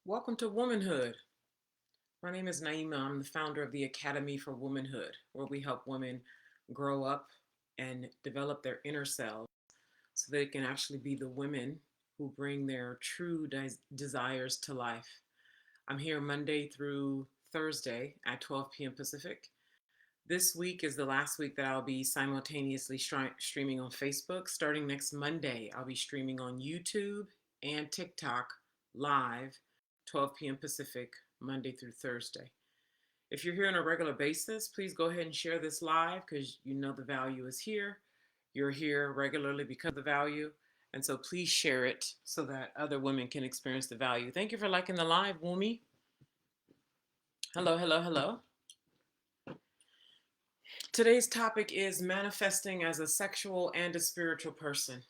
Welcome to Womanhood. My name is Naima. I'm the founder of the Academy for Womanhood, where we help women grow up and develop their inner selves so they can actually be the women who bring their true desires to life. I'm here Monday through Thursday at 12 p.m. Pacific. This week is the last week that I'll be simultaneously streaming on Facebook. Starting next Monday, I'll be streaming on YouTube and TikTok live, 12 p.m. Pacific, Monday through Thursday. If you're here on a regular basis, please go ahead and share this live because you know the value is here. You're here regularly because of the value. And so please share it so that other women can experience the value. Thank you for liking the live, Wumi. Hello, hello, hello. Today's topic is manifesting as a sexual and a spiritual person.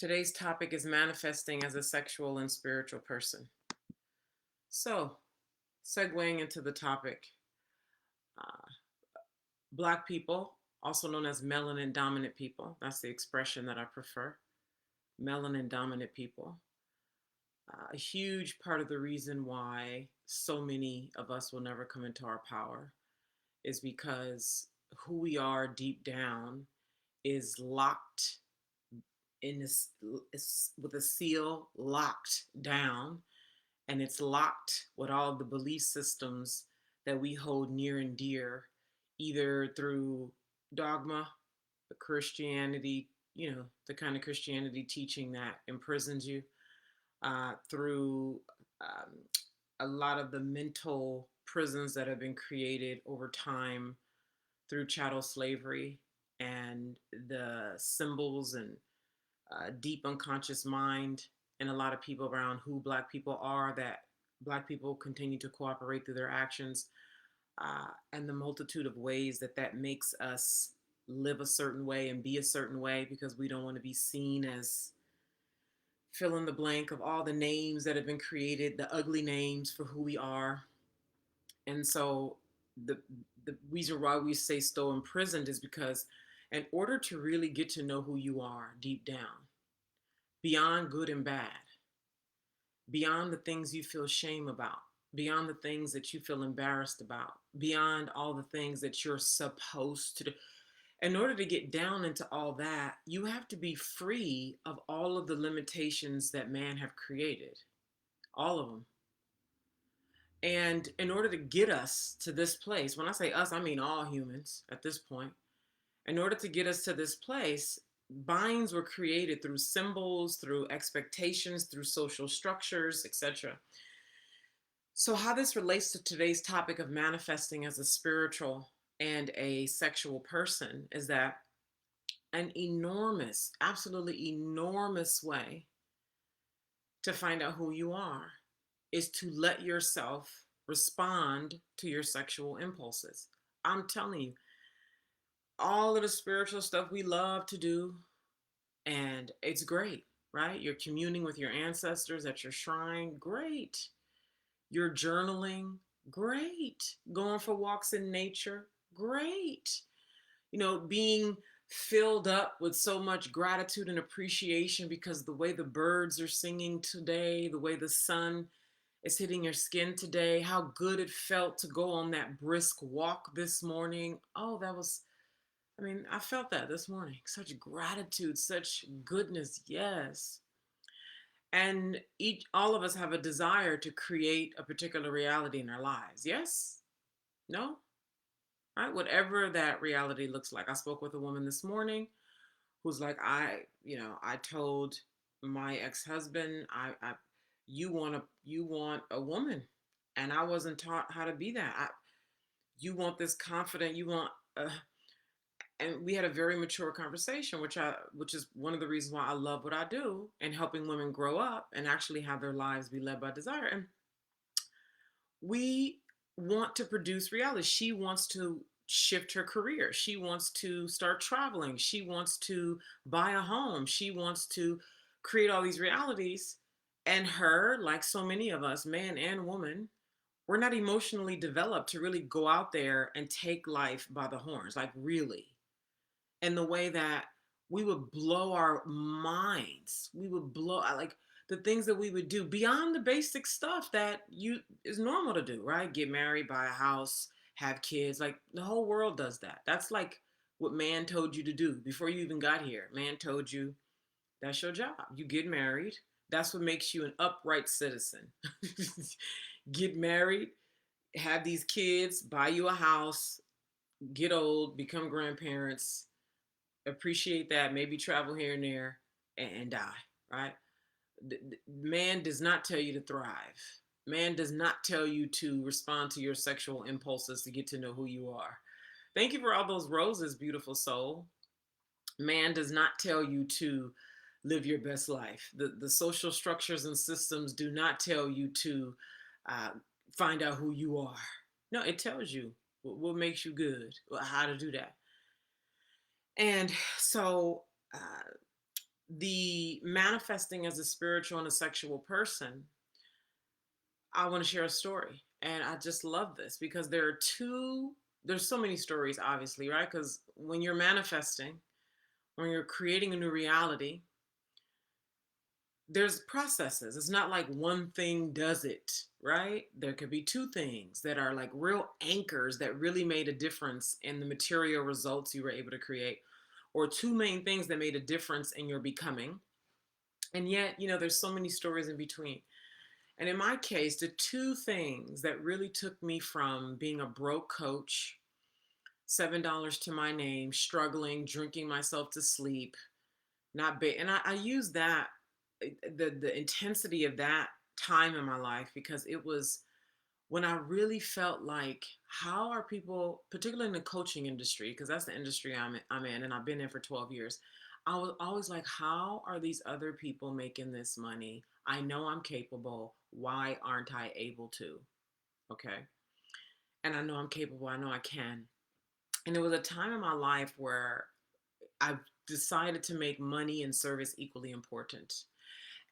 Today's topic is manifesting as a sexual and spiritual person. So, segueing into the topic, uh, Black people, also known as melanin dominant people, that's the expression that I prefer, melanin dominant people. A huge part of the reason why so many of us will never come into our power is because who we are deep down is locked in this, with a seal locked down, and it's locked with all the belief systems that we hold near and dear, either through dogma, Christianity, the kind of Christianity teaching that imprisons you, through um, a lot of the mental prisons that have been created over time through chattel slavery and the symbols and deep unconscious mind in a lot of people around who Black people are, that Black people continue to cooperate through their actions, and the multitude of ways that that makes us live a certain way and be a certain way because we don't want to be seen as fill in the blank of all the names that have been created, the ugly names for who we are. And so the the reason why we say still imprisoned is because in order to really get to know who you are deep down, beyond good and bad, beyond the things you feel shame about, beyond the things that you feel embarrassed about, beyond all the things that you're supposed to do. In order to get down into all that, you have to be free of all of the limitations that man have created, all of them. And in order to get us to this place, when I say us, I mean all humans at this point, in order to get us to this place, binds were created through symbols, through expectations, through social structures, etc. So, how this relates to today's topic of manifesting as a spiritual and a sexual person is that an enormous, absolutely enormous way to find out who you are is to let yourself respond to your sexual impulses. I'm telling you, all of the spiritual stuff we love to do, and it's great, right? You're communing with your ancestors at your shrine, great. You're journaling, great. Going for walks in nature, great. Being filled up with so much gratitude and appreciation because the way the birds are singing today, the way the sun is hitting your skin today, how good it felt to go on that brisk walk this morning. Oh, I felt that this morning. Such gratitude, such goodness. Yes. And all of us have a desire to create a particular reality in our lives. Yes? No? Right? Whatever that reality looks like. I spoke with a woman this morning who's like, I told my ex-husband, you want a woman, and I wasn't taught how to be that. You want this confident, you want, and we had a very mature conversation, which is one of the reasons why I love what I do and helping women grow up and actually have their lives be led by desire. And we want to produce reality. She wants to shift her career. She wants to start traveling. She wants to buy a home. She wants to create all these realities. And her, like so many of us, man and woman, we're not emotionally developed to really go out there and take life by the horns, like really, in the way that we would blow our minds. We would blow, like, the things that we would do beyond the basic stuff that you is normal to do, right? Get married, buy a house, have kids. Like the whole world does that. That's like what man told you to do before you even got here. Man told you that's your job. You get married. That's what makes you an upright citizen. Get married, have these kids, buy you a house, get old, become grandparents, appreciate that, maybe travel here and there, and die, right? Man does not tell you to thrive. Man does not tell you to respond to your sexual impulses to get to know who you are. Thank you for all those roses, beautiful soul. Man does not tell you to live your best life. The social structures and systems do not tell you to uh, find out who you are. No, it tells you what makes you good, how to do that. And so the manifesting as a spiritual and a sexual person, I want to share a story. And I just love this because there's so many stories, obviously, right? Because when you're manifesting, when you're creating a new reality, there's processes. It's not like one thing does it, right? There could be two things that are like real anchors that really made a difference in the material results you were able to create, or two main things that made a difference in your becoming. And yet, there's so many stories in between. And in my case, the two things that really took me from being a broke coach, $7 to my name, struggling, drinking myself to sleep, and I use that, the intensity of that time in my life, because it was when I really felt like, how are people, particularly in the coaching industry, because that's the industry I'm in, and I've been in for 12 years. I was always like, how are these other people making this money? I know I'm capable. Why aren't I able to? Okay. And I know I'm capable. I know I can. And there was a time in my life where I decided to make money and service equally important.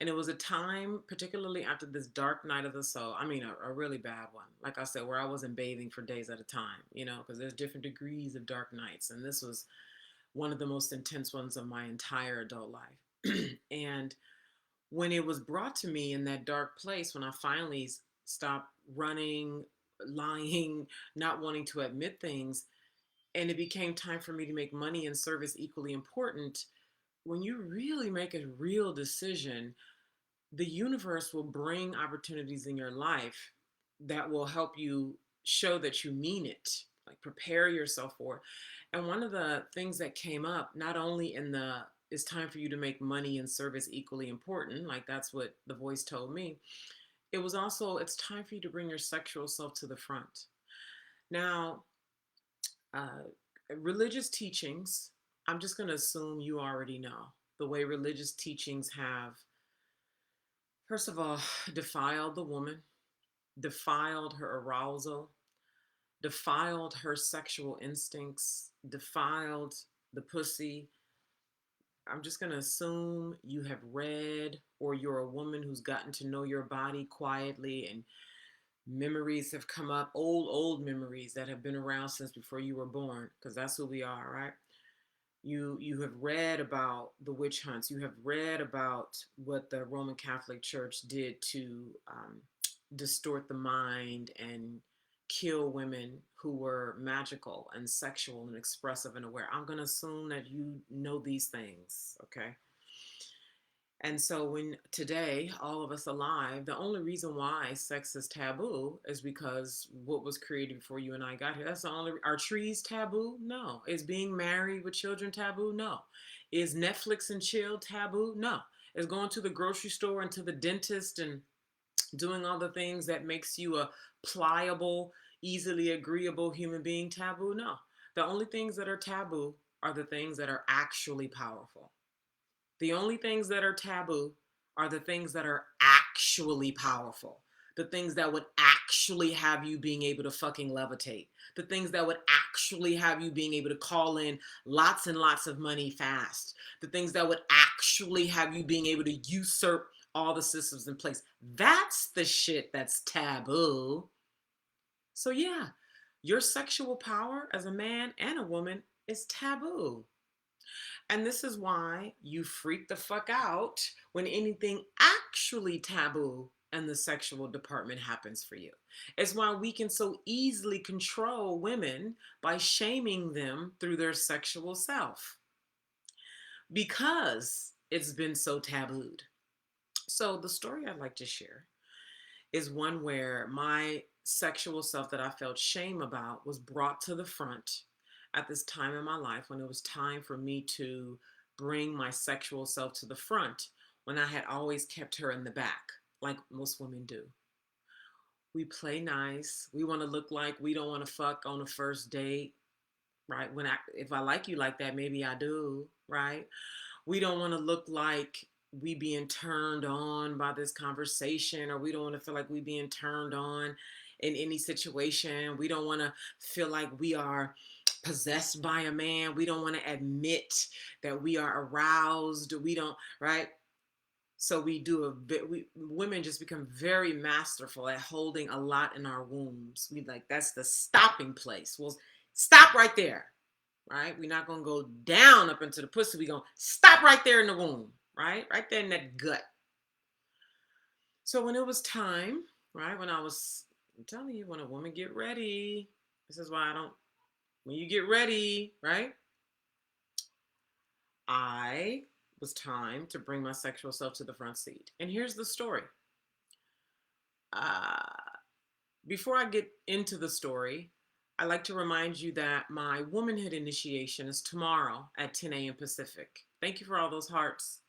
And it was a time, particularly after this dark night of the soul. I mean, a really bad one. Like I said, where I wasn't bathing for days at a time, because there's different degrees of dark nights. And this was one of the most intense ones of my entire adult life. And when it was brought to me in that dark place, when I finally stopped running, lying, not wanting to admit things, and it became time for me to make money and service equally important, when you really make a real decision, the universe will bring opportunities in your life that will help you show that you mean it, like prepare yourself for it. And one of the things that came up, not only in the it's time for you to make money and service equally important, like that's what the voice told me, it was also, it's time for you to bring your sexual self to the front. Now, uh, religious teachings, I'm just going to assume you already know the way religious teachings have, first of all, defiled the woman, defiled her arousal, defiled her sexual instincts, defiled the pussy. I'm just going to assume you have read, or you're a woman who's gotten to know your body quietly, and memories have come up, old memories that have been around since before you were born, because that's who we are, right? You have read about the witch hunts. You have read about what the Roman Catholic Church did to distort the mind and kill women who were magical and sexual and expressive and aware. I'm going to assume that you know these things, okay? And so when today, all of us alive, the only reason why sex is taboo is because what was created before you and I got here. That's the only, are trees taboo? No. Is being married with children taboo? No. Is Netflix and chill taboo? No. Is going to the grocery store and to the dentist and doing all the things that makes you a pliable, easily agreeable human being taboo? No. The only things that are taboo are the things that are actually powerful. The only things that are taboo are the things that are actually powerful. The things that would actually have you being able to fucking levitate. The things that would actually have you being able to call in lots and lots of money fast. The things that would actually have you being able to usurp all the systems in place. That's the shit that's taboo. So yeah, your sexual power as a man and a woman is taboo. And this is why you freak the fuck out when anything actually taboo in the sexual department happens for you. It's why we can so easily control women by shaming them through their sexual self because it's been so tabooed. So, the story I'd like to share is one where my sexual self that I felt shame about was brought to the front at this time in my life when it was time for me to bring my sexual self to the front when I had always kept her in the back, like most women do. We play nice. We want to look like we don't want to fuck on a first date, right? If I like you like that, maybe I do, right? We don't want to look like we being turned on by this conversation, or we don't want to feel like we being turned on in any situation. We don't want to feel like we are possessed by a man. We don't want to admit that we are aroused. We don't, right? So we do a bit, women just become very masterful at holding a lot in our wombs. We like, that's the stopping place. Well, stop right there, right? We're not going to go down up into the pussy. We're going to stop right there in the womb, right? Right there in that gut. So when it was time, right? I'm telling you, when a woman get ready, this is why I don't, when you get ready, right? I was time to bring my sexual self to the front seat. And here's the story. Uh, Before I get into the story, I'd like to remind you that my womanhood initiation is tomorrow at 10 a.m. Pacific. Thank you for all those hearts.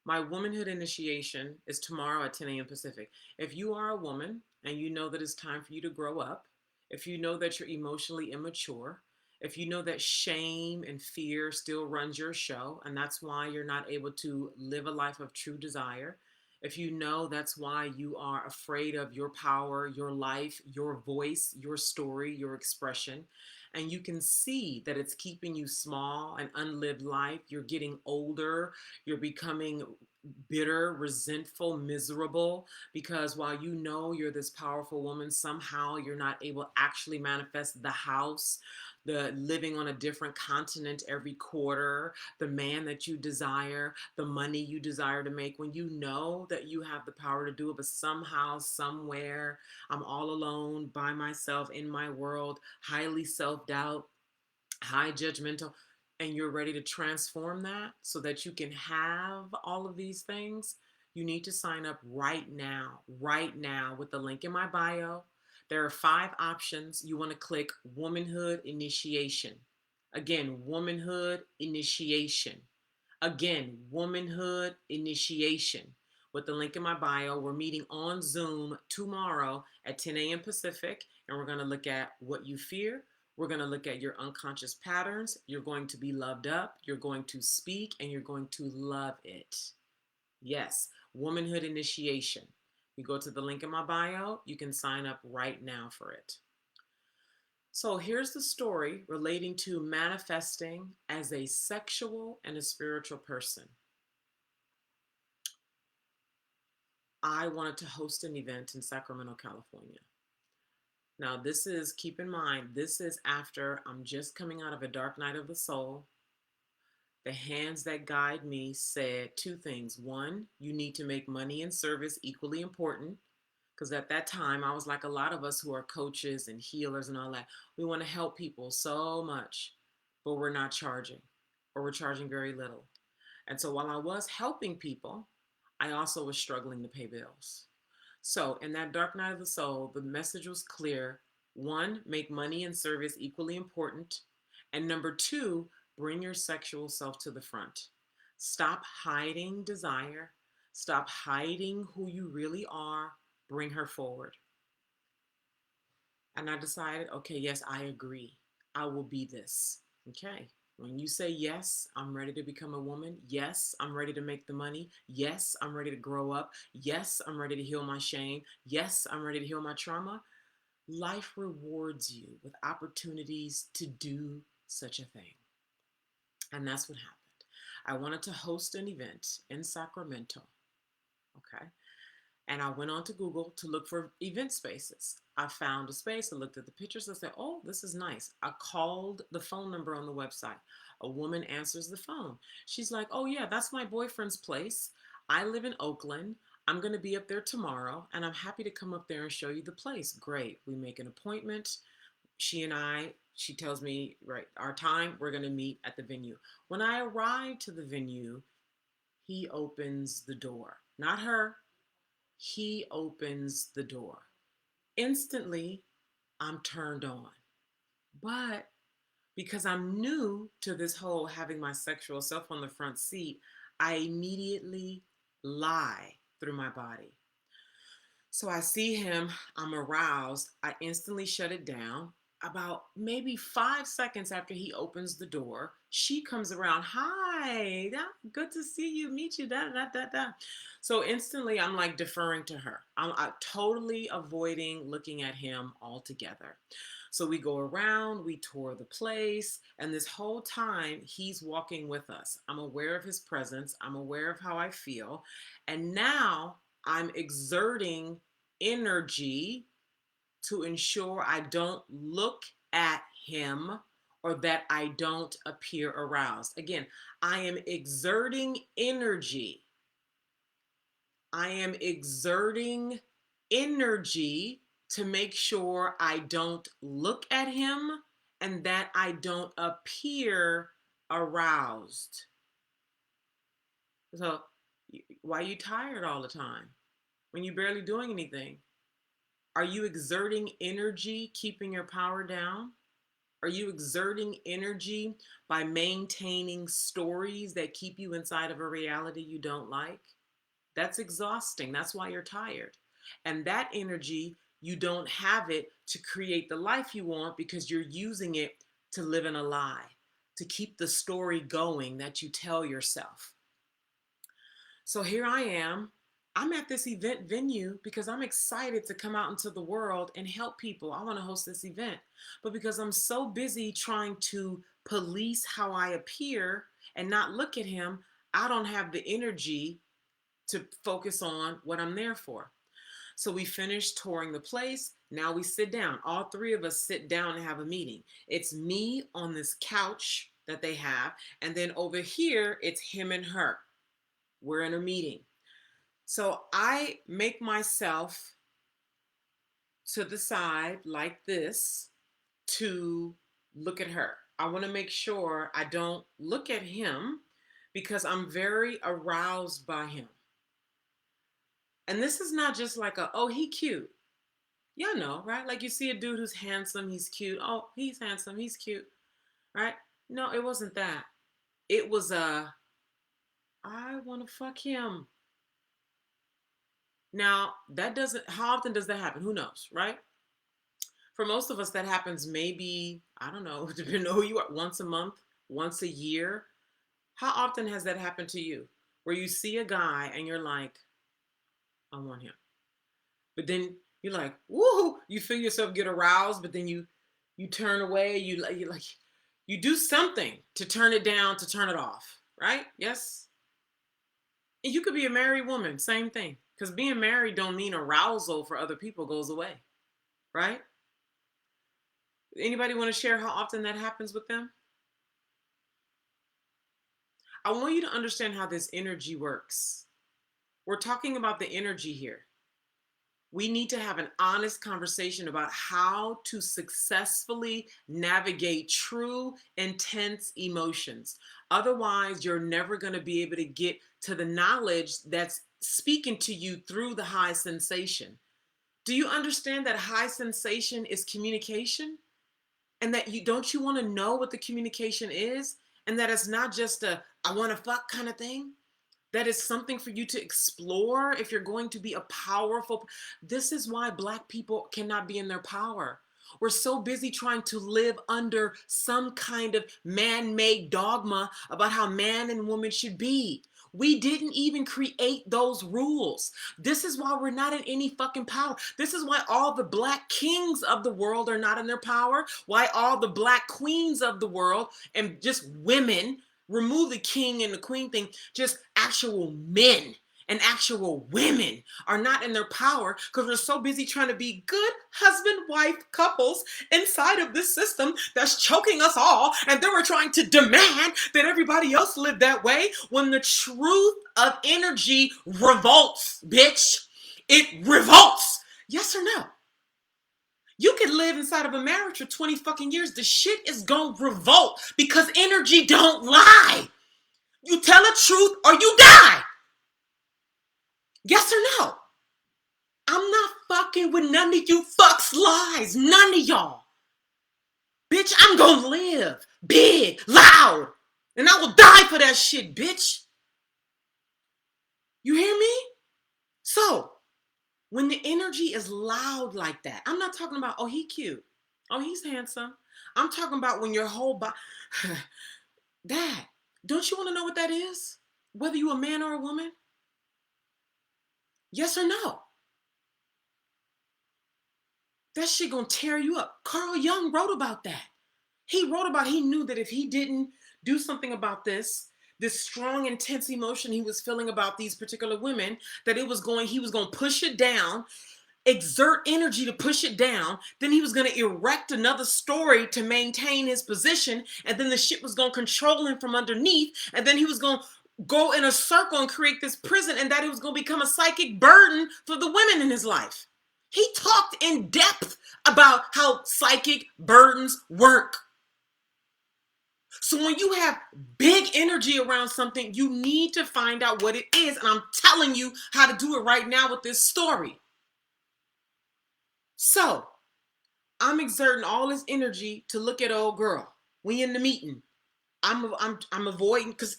My womanhood initiation is tomorrow at 10 a.m. Pacific. If you are a woman and you know that it's time for you to grow up, if you know that you're emotionally immature, if you know that shame and fear still runs your show, and that's why you're not able to live a life of true desire, if you know that's why you are afraid of your power, your life, your voice, your story, your expression, and you can see that it's keeping you small and unlived life, you're getting older, you're becoming bitter, resentful, miserable, because while you know you're this powerful woman, somehow you're not able to actually manifest the house, the living on a different continent every quarter, the man that you desire, the money you desire to make, when you know that you have the power to do it, but somehow, somewhere, I'm all alone by myself in my world, highly self-doubt, high judgmental, and you're ready to transform that so that you can have all of these things, you need to sign up right now with the link in my bio. There are 5 options. You want to click Womanhood Initiation. Again, Womanhood Initiation. Again, Womanhood Initiation. With the link in my bio, we're meeting on Zoom tomorrow at 10 a.m. Pacific, and we're going to look at what you fear. We're going to look at your unconscious patterns. You're going to be loved up. You're going to speak, and you're going to love it. Yes, Womanhood Initiation. You go to the link in my bio. You can sign up right now for it. So here's the story relating to manifesting as a sexual and a spiritual person. I wanted to host an event in Sacramento, California. Now, keep in mind, this is after I'm just coming out of a dark night of the soul. The hands that guide me said 2 things. 1, you need to make money and service equally important. Because at that time, I was like a lot of us who are coaches and healers and all that. We want to help people so much, but we're not charging, or we're charging very little. And so while I was helping people, I also was struggling to pay bills. So in that dark night of the soul, the message was clear. 1, make money and service equally important. And number 2, bring your sexual self to the front. Stop hiding desire. Stop hiding who you really are. Bring her forward. And I decided, okay, yes, I agree. I will be this. Okay. When you say, yes, I'm ready to become a woman. Yes, I'm ready to make the money. Yes, I'm ready to grow up. Yes, I'm ready to heal my shame. Yes, I'm ready to heal my trauma. Life rewards you with opportunities to do such a thing. And that's what happened. I wanted to host an event in Sacramento. Okay. And I went on to Google to look for event spaces. I found a space, I looked at the pictures, I said, oh, this is nice. I called the phone number on the website. A woman answers the phone. She's like, oh, yeah, that's my boyfriend's place. I live in Oakland. I'm going to be up there tomorrow, and I'm happy to come up there and show you the place. Great. We make an appointment. She tells me, right, our time, we're going to meet at the venue. When I arrive to the venue, he opens the door. Not her. He opens the door. Instantly, I'm turned on. But because I'm new to this whole having my sexual self on the front seat, I immediately lie through my body. So I see him, I'm aroused, I instantly shut it down. About maybe 5 seconds after he opens the door, she comes around. Hi, good to see you, meet you, da da da da. So instantly I'm like deferring to her. I'm totally avoiding looking at him altogether. So we go around, we tour the place, and this whole time he's walking with us. I'm aware of his presence, I'm aware of how I feel, and now I'm exerting energy to ensure I don't look at him or that I don't appear aroused. Again, I am exerting energy. I am exerting energy to make sure I don't look at him and that I don't appear aroused. So, why are you tired all the time when you're barely doing anything? Are you exerting energy keeping your power down? Are you exerting energy by maintaining stories that keep you inside of a reality you don't like? That's exhausting. That's why you're tired. And that energy, you don't have it to create the life you want because you're using it to live in a lie, to keep the story going that you tell yourself. So here I am. I'm at this event venue because I'm excited to come out into the world and help people. I want to host this event. But because I'm so busy trying to police how I appear and not look at him, I don't have the energy to focus on what I'm there for. So we finished touring the place. Now we sit down. All three of us sit down and have a meeting. It's me on this couch that they have. And then over here, it's him and her. We're in a meeting. So I make myself to the side like this to look at her. I want to make sure I don't look at him because I'm very aroused by him. And this is not just like oh, he cute. Y'all know, right? Like you see a dude who's handsome, he's cute. Oh, he's handsome, he's cute, right? No, it wasn't that. It was I want to fuck him. Now, how often does that happen? Who knows, right? For most of us, that happens maybe, I don't know, depending on who you are, once a month, once a year. How often has that happened to you? Where you see a guy and you're like, I want him. But then you're like, woohoo, you feel yourself get aroused, but then you turn away, you do something to turn it down, to turn it off, right? Yes? And you could be a married woman, same thing. Because being married don't mean arousal for other people goes away, right? Anybody want to share how often that happens with them? I want you to understand how this energy works. We're talking about the energy here. We need to have an honest conversation about how to successfully navigate true, intense emotions. Otherwise, you're never going to be able to get to the knowledge that's speaking to you through the high sensation. Do you understand that high sensation is communication? And that don't you want to know what the communication is? And that it's not just I want to fuck kind of thing? That is something for you to explore if you're going to be a powerful. This is why Black people cannot be in their power. We're so busy trying to live under some kind of man-made dogma about how man and woman should be. We didn't even create those rules. This is why we're not in any fucking power. This is why all the Black kings of the world are not in their power. Why all the Black queens of the world and just women, remove the king and the queen thing, just actual men and actual women are not in their power because we're so busy trying to be good husband-wife couples inside of this system that's choking us all. And then we're trying to demand that everybody else live that way when the truth of energy revolts, bitch. It revolts. Yes or no? You could live inside of a marriage for 20 fucking years. The shit is gonna revolt because energy don't lie. You tell the truth or you die. Yes or no? I'm not fucking with none of you fucks lies. None of y'all. Bitch, I'm gonna live big, loud, and I will die for that shit, bitch. You hear me? So, when the energy is loud like that, I'm not talking about, oh, he cute. Oh, he's handsome. I'm talking about when your whole body, Dad, don't you want to know what that is? Whether you a man or a woman? Yes or no? That shit gonna tear you up. Carl Jung wrote about that. He wrote about, he knew that if he didn't do something about this strong, intense emotion he was feeling about these particular women, that he was going to push it down, exert energy to push it down. Then he was going to erect another story to maintain his position. And then the shit was going to control him from underneath. And then he was going to go in a circle and create this prison, and that it was going to become a psychic burden for the women in his life. He talked in depth about how psychic burdens work. So when you have big energy around something, you need to find out what it is. And I'm telling you how to do it right now with this story. So I'm exerting all this energy to look at old girl. We in the meeting. I'm avoiding because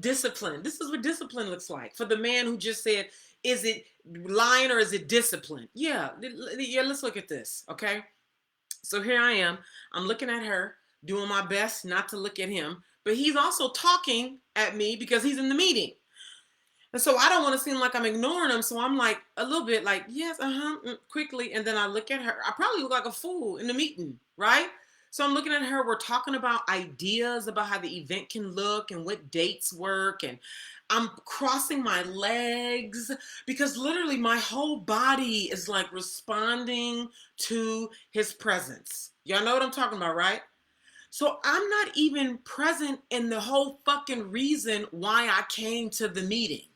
discipline. This is what discipline looks like for the man who just said, is it lying or is it discipline? Yeah, let's look at this. Okay. So here I am. I'm looking at her, doing my best not to look at him, but he's also talking at me because he's in the meeting. And so I don't want to seem like I'm ignoring him. So I'm like a little bit like, yes, quickly. And then I look at her. I probably look like a fool in the meeting, right? So I'm looking at her. We're talking about ideas about how the event can look and what dates work. And I'm crossing my legs because literally my whole body is like responding to his presence. Y'all know what I'm talking about, right? So I'm not even present in the whole fucking reason why I came to the meeting.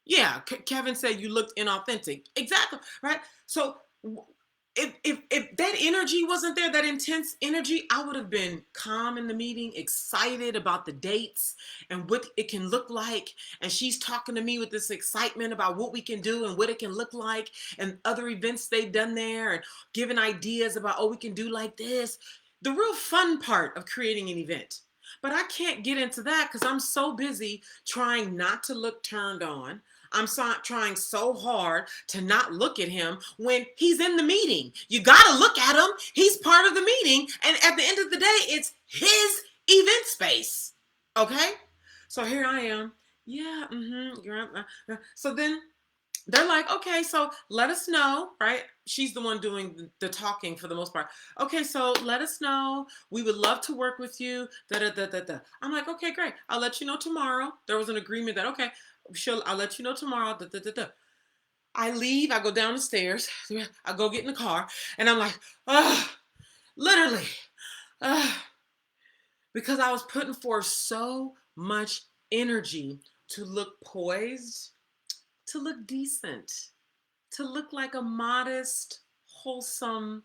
Yeah, Kevin said you looked inauthentic. Exactly, right? So if that energy wasn't there, that intense energy, I would have been calm in the meeting, excited about the dates and what it can look like. And she's talking to me with this excitement about what we can do and what it can look like and other events they've done there and giving ideas about, oh, we can do like this. The real fun part of creating an event. But I can't get into that because I'm so busy trying not to look turned on. I'm trying so hard to not look at him when he's in the meeting. You got to look at him. He's part of the meeting. And at the end of the day, it's his event space. Okay? So here I am. Yeah. So then they're like, okay, so let us know, right? She's the one doing the talking for the most part. Okay, so let us know. We would love to work with you. I'm like, okay, great. I'll let you know tomorrow. There was an agreement that, okay, I'll let you know tomorrow. I leave. I go down the stairs. I go get in the car. And I'm like, literally. Because I was putting forth so much energy to look poised, to look decent, to look like a modest, wholesome,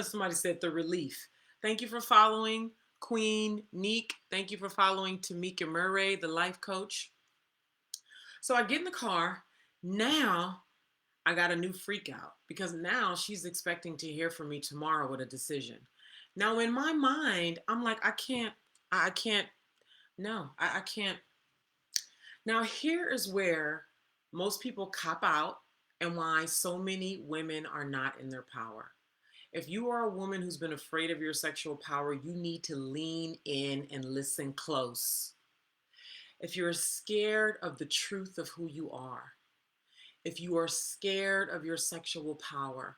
somebody said the relief. Thank you for following Queen Neek. Thank you for following Tamika Murray, the life coach. So I get in the car. Now I got a new freak out because now she's expecting to hear from me tomorrow with a decision. Now in my mind, I'm like, I can't. Now here is where most people cop out and why so many women are not in their power. If you are a woman who's been afraid of your sexual power, you need to lean in and listen close. If you're scared of the truth of who you are, if you are scared of your sexual power,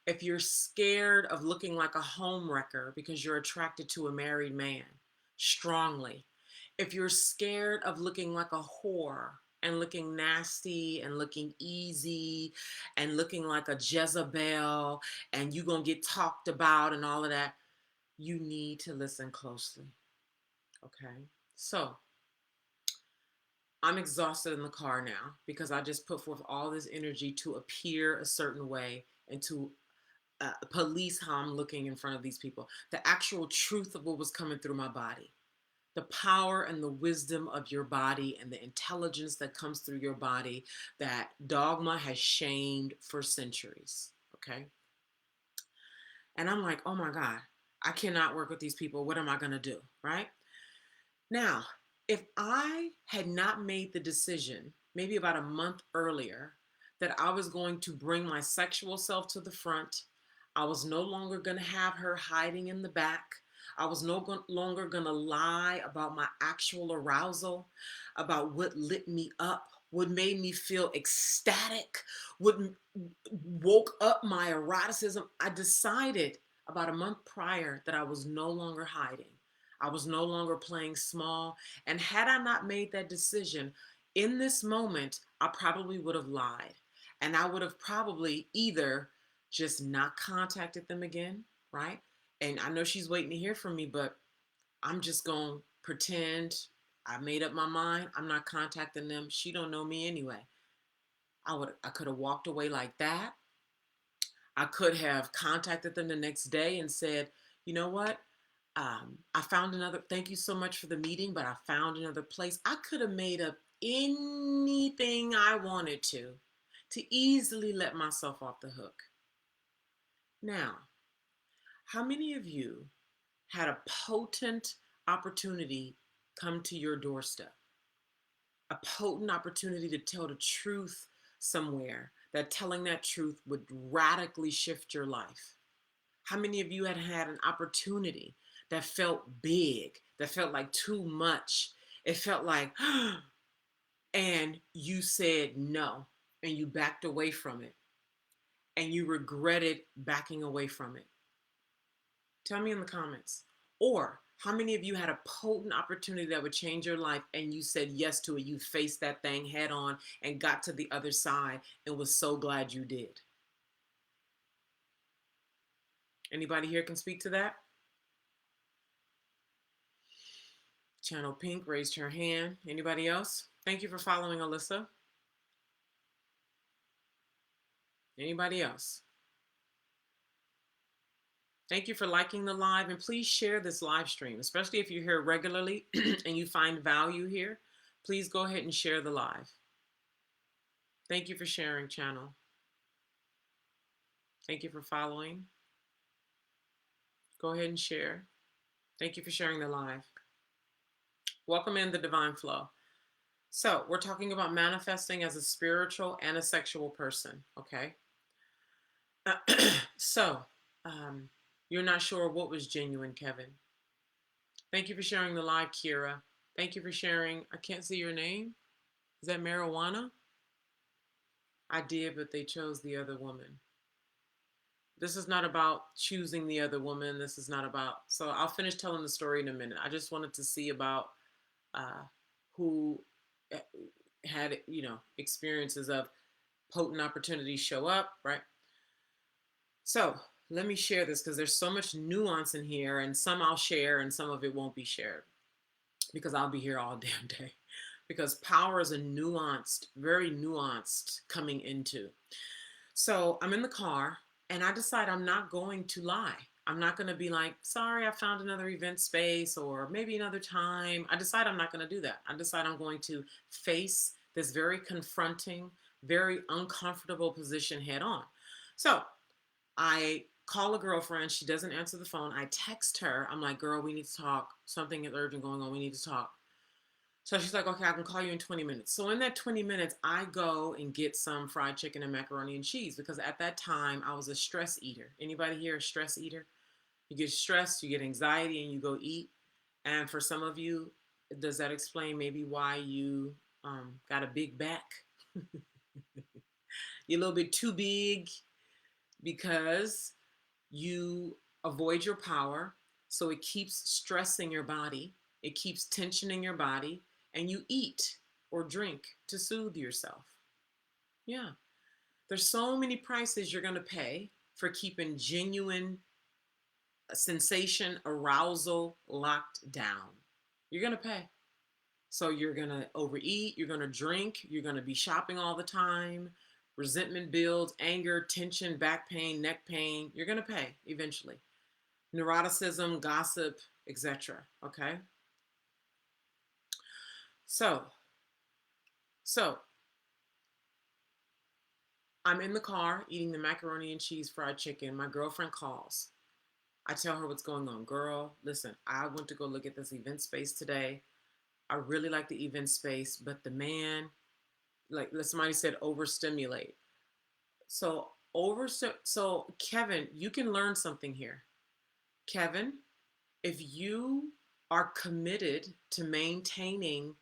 if you're scared of looking like a home wrecker because you're attracted to a married man strongly, if you're scared of looking like a whore and looking nasty and looking easy and looking like a Jezebel and you're going to get talked about and all of that, you need to listen closely. Okay? So, I'm exhausted in the car now because I just put forth all this energy to appear a certain way and to police how I'm looking in front of these people. The actual truth of what was coming through my body, the power and the wisdom of your body and the intelligence that comes through your body that dogma has shamed for centuries. Okay. And I'm like, oh my God, I cannot work with these people. What am I going to do? Right now, if I had not made the decision, maybe about a month earlier, that I was going to bring my sexual self to the front, I was no longer going to have her hiding in the back. I was no longer going to lie about my actual arousal, about what lit me up, what made me feel ecstatic, what woke up my eroticism. I decided about a month prior that I was no longer hiding. I was no longer playing small. And had I not made that decision in this moment, I probably would have lied. And I would have probably either just not contacted them again, right? And I know she's waiting to hear from me, but I'm just going to pretend I made up my mind. I'm not contacting them. She don't know me anyway. I could have walked away like that. I could have contacted them the next day and said, you know what? I found another, thank you so much for the meeting, but I found another place. I could have made up anything I wanted to easily let myself off the hook. Now, how many of you had a potent opportunity come to your doorstep? A potent opportunity to tell the truth somewhere, that telling that truth would radically shift your life? How many of you had had an opportunity that felt big, that felt like too much? It felt like, and you said no, and you backed away from it, and you regretted backing away from it? Tell me in the comments. Or how many of you had a potent opportunity that would change your life and you said yes to it? You faced that thing head on and got to the other side and was so glad you did. Anybody here can speak to that? Channel Pink raised her hand. Anybody else? Thank you for following, Alyssa. Anybody else? Thank you for liking the live, and please share this live stream, especially if you're here regularly and you find value here. Please go ahead and share the live. Thank you for sharing, channel. Thank you for following. Go ahead and share. Thank you for sharing the live. Welcome in the Divine Flow. So we're talking about manifesting as a spiritual and a sexual person, okay? So, you're not sure what was genuine, Kevin. Thank you for sharing the live, Kira. Thank you for sharing. I can't see your name. Is that marijuana? I did, but they chose the other woman. This is not about choosing the other woman. This is not about, so I'll finish telling the story in a minute. I just wanted to see about who had, experiences of potent opportunities show up, right? So let me share this because there's so much nuance in here, and some I'll share and some of it won't be shared because I'll be here all damn day. Because power is a nuanced, very nuanced coming into. So I'm in the car and I decide I'm not going to lie. I'm not going to be like, sorry, I found another event space or maybe another time. I decide I'm not going to do that. I decide I'm going to face this very confronting, very uncomfortable position head on. So I call a girlfriend. She doesn't answer the phone. I text her. I'm like, girl, we need to talk. Something is urgent going on. We need to talk. So she's like, okay, I can call you in 20 minutes. So in that 20 minutes, I go and get some fried chicken and macaroni and cheese because at that time I was a stress eater. Anybody here a stress eater? You get stressed, you get anxiety, and you go eat. And for some of you, does that explain maybe why you got a big back? You're a little bit too big because you avoid your power. So it keeps stressing your body. It keeps tension in your body, and you eat or drink to soothe yourself. Yeah. There's so many prices you're going to pay for keeping genuine sensation, arousal locked down. You're going to pay. So you're going to overeat, you're going to drink, you're going to be shopping all the time. Resentment builds, anger, tension, back pain, neck pain. You're going to pay eventually. Neuroticism, gossip, etc. Okay? So I'm in the car eating the macaroni and cheese fried chicken. My girlfriend calls. I tell her what's going on. Girl, listen, I went to go look at this event space today. I really like the event space, but the man, like somebody said, overstimulate. So Kevin, you can learn something here. Kevin, if you are committed to maintaining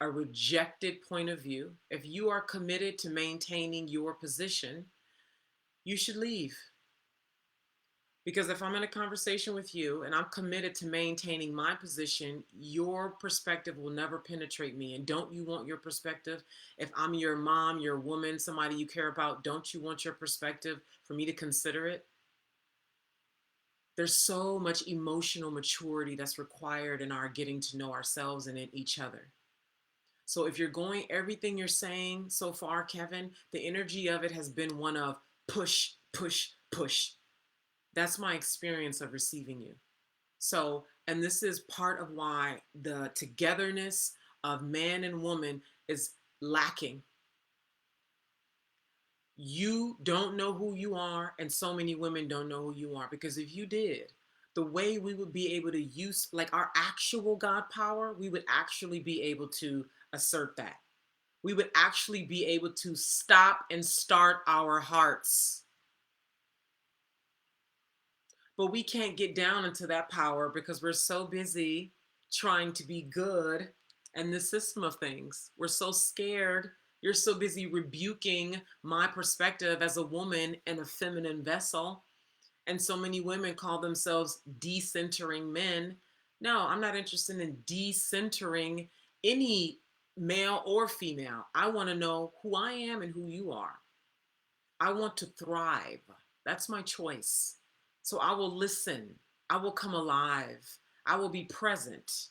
a rejected point of view, if you are committed to maintaining your position, you should leave. Because if I'm in a conversation with you and I'm committed to maintaining my position, your perspective will never penetrate me. And don't you want your perspective? If I'm your mom, your woman, somebody you care about, don't you want your perspective for me to consider it? There's so much emotional maturity that's required in our getting to know ourselves and in each other. So if you're going, everything you're saying so far, Kevin, the energy of it has been one of push, push, push. That's my experience of receiving you. So, and this is part of why the togetherness of man and woman is lacking. You don't know who you are, and so many women don't know who you are. Because if you did, the way we would be able to use like our actual God power, we would actually be able to assert that. We would actually be able to stop and start our hearts. But we can't get down into that power because we're so busy trying to be good and the system of things. We're so scared. You're so busy rebuking my perspective as a woman and a feminine vessel. And so many women call themselves decentering men. No, I'm not interested in decentering any male or female. I want to know who I am and who you are. I want to thrive. That's my choice. So I will listen. I will come alive. I will be present.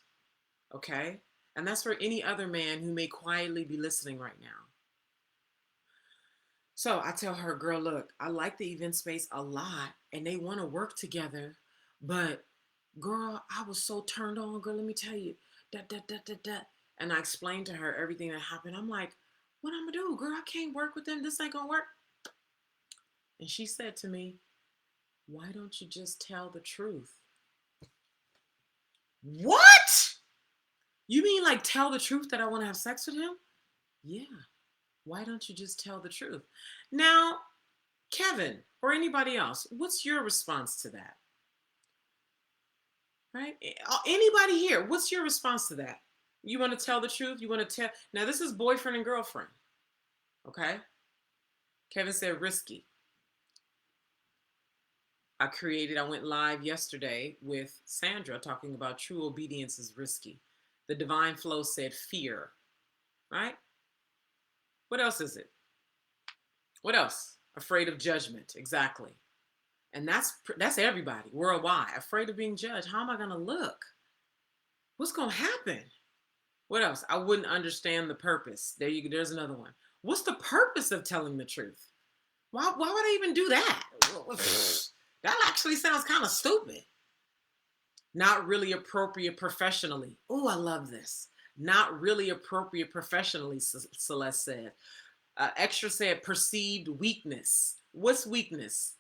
Okay? And that's for any other man who may quietly be listening right now. So I tell her, girl, look, I like the event space a lot and they want to work together. But girl, I was so turned on, girl, let me tell you. And I explained to her everything that happened. I'm like, what I'm going to do? Girl, I can't work with them. This ain't going to work. And she said to me, why don't you just tell the truth? What? You mean like tell the truth that I want to have sex with him? Yeah. Why don't you just tell the truth? Now, Kevin or anybody else, what's your response to that? Right? Anybody here, what's your response to that? You want to tell the truth? You want to tell? Now, this is boyfriend and girlfriend. Okay? Kevin said risky. I went live yesterday with Sandra talking about true obedience is risky. The divine flow said fear, right? What else is it? What else? Afraid of judgment, exactly. And that's everybody worldwide, afraid of being judged. How am I going to look? What's going to happen? What else? I wouldn't understand the purpose. There's another one. What's the purpose of telling the truth? Why would I even do that? That actually sounds kind of stupid. Not really appropriate professionally. Oh, I love this. Not really appropriate professionally, Celeste said. Extra said perceived weakness. What's weakness?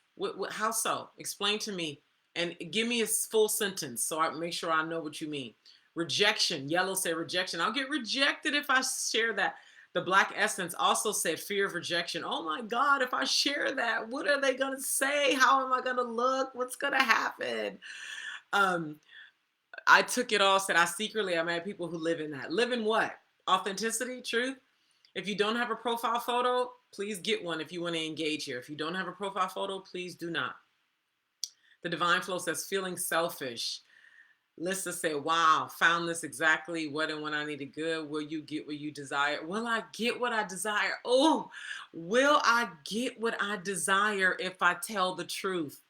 How so? Explain to me and give me a full sentence so I make sure I know what you mean. Rejection. Yellow said rejection. I'll get rejected if I share that. The Black Essence also said fear of rejection. Oh my God, if I share that, what are they going to say? How am I going to look? What's going to happen? I took it all, said I met people who live in that. Live in what? Authenticity, truth? If you don't have a profile photo, please get one if you want to engage here. If you don't have a profile photo, please do not. The Divine Flow says feeling selfish. Lissa said, wow, found this exactly what and when I needed. Good. Will you get what you desire? Will I get what I desire? Oh, will I get what I desire if I tell the truth?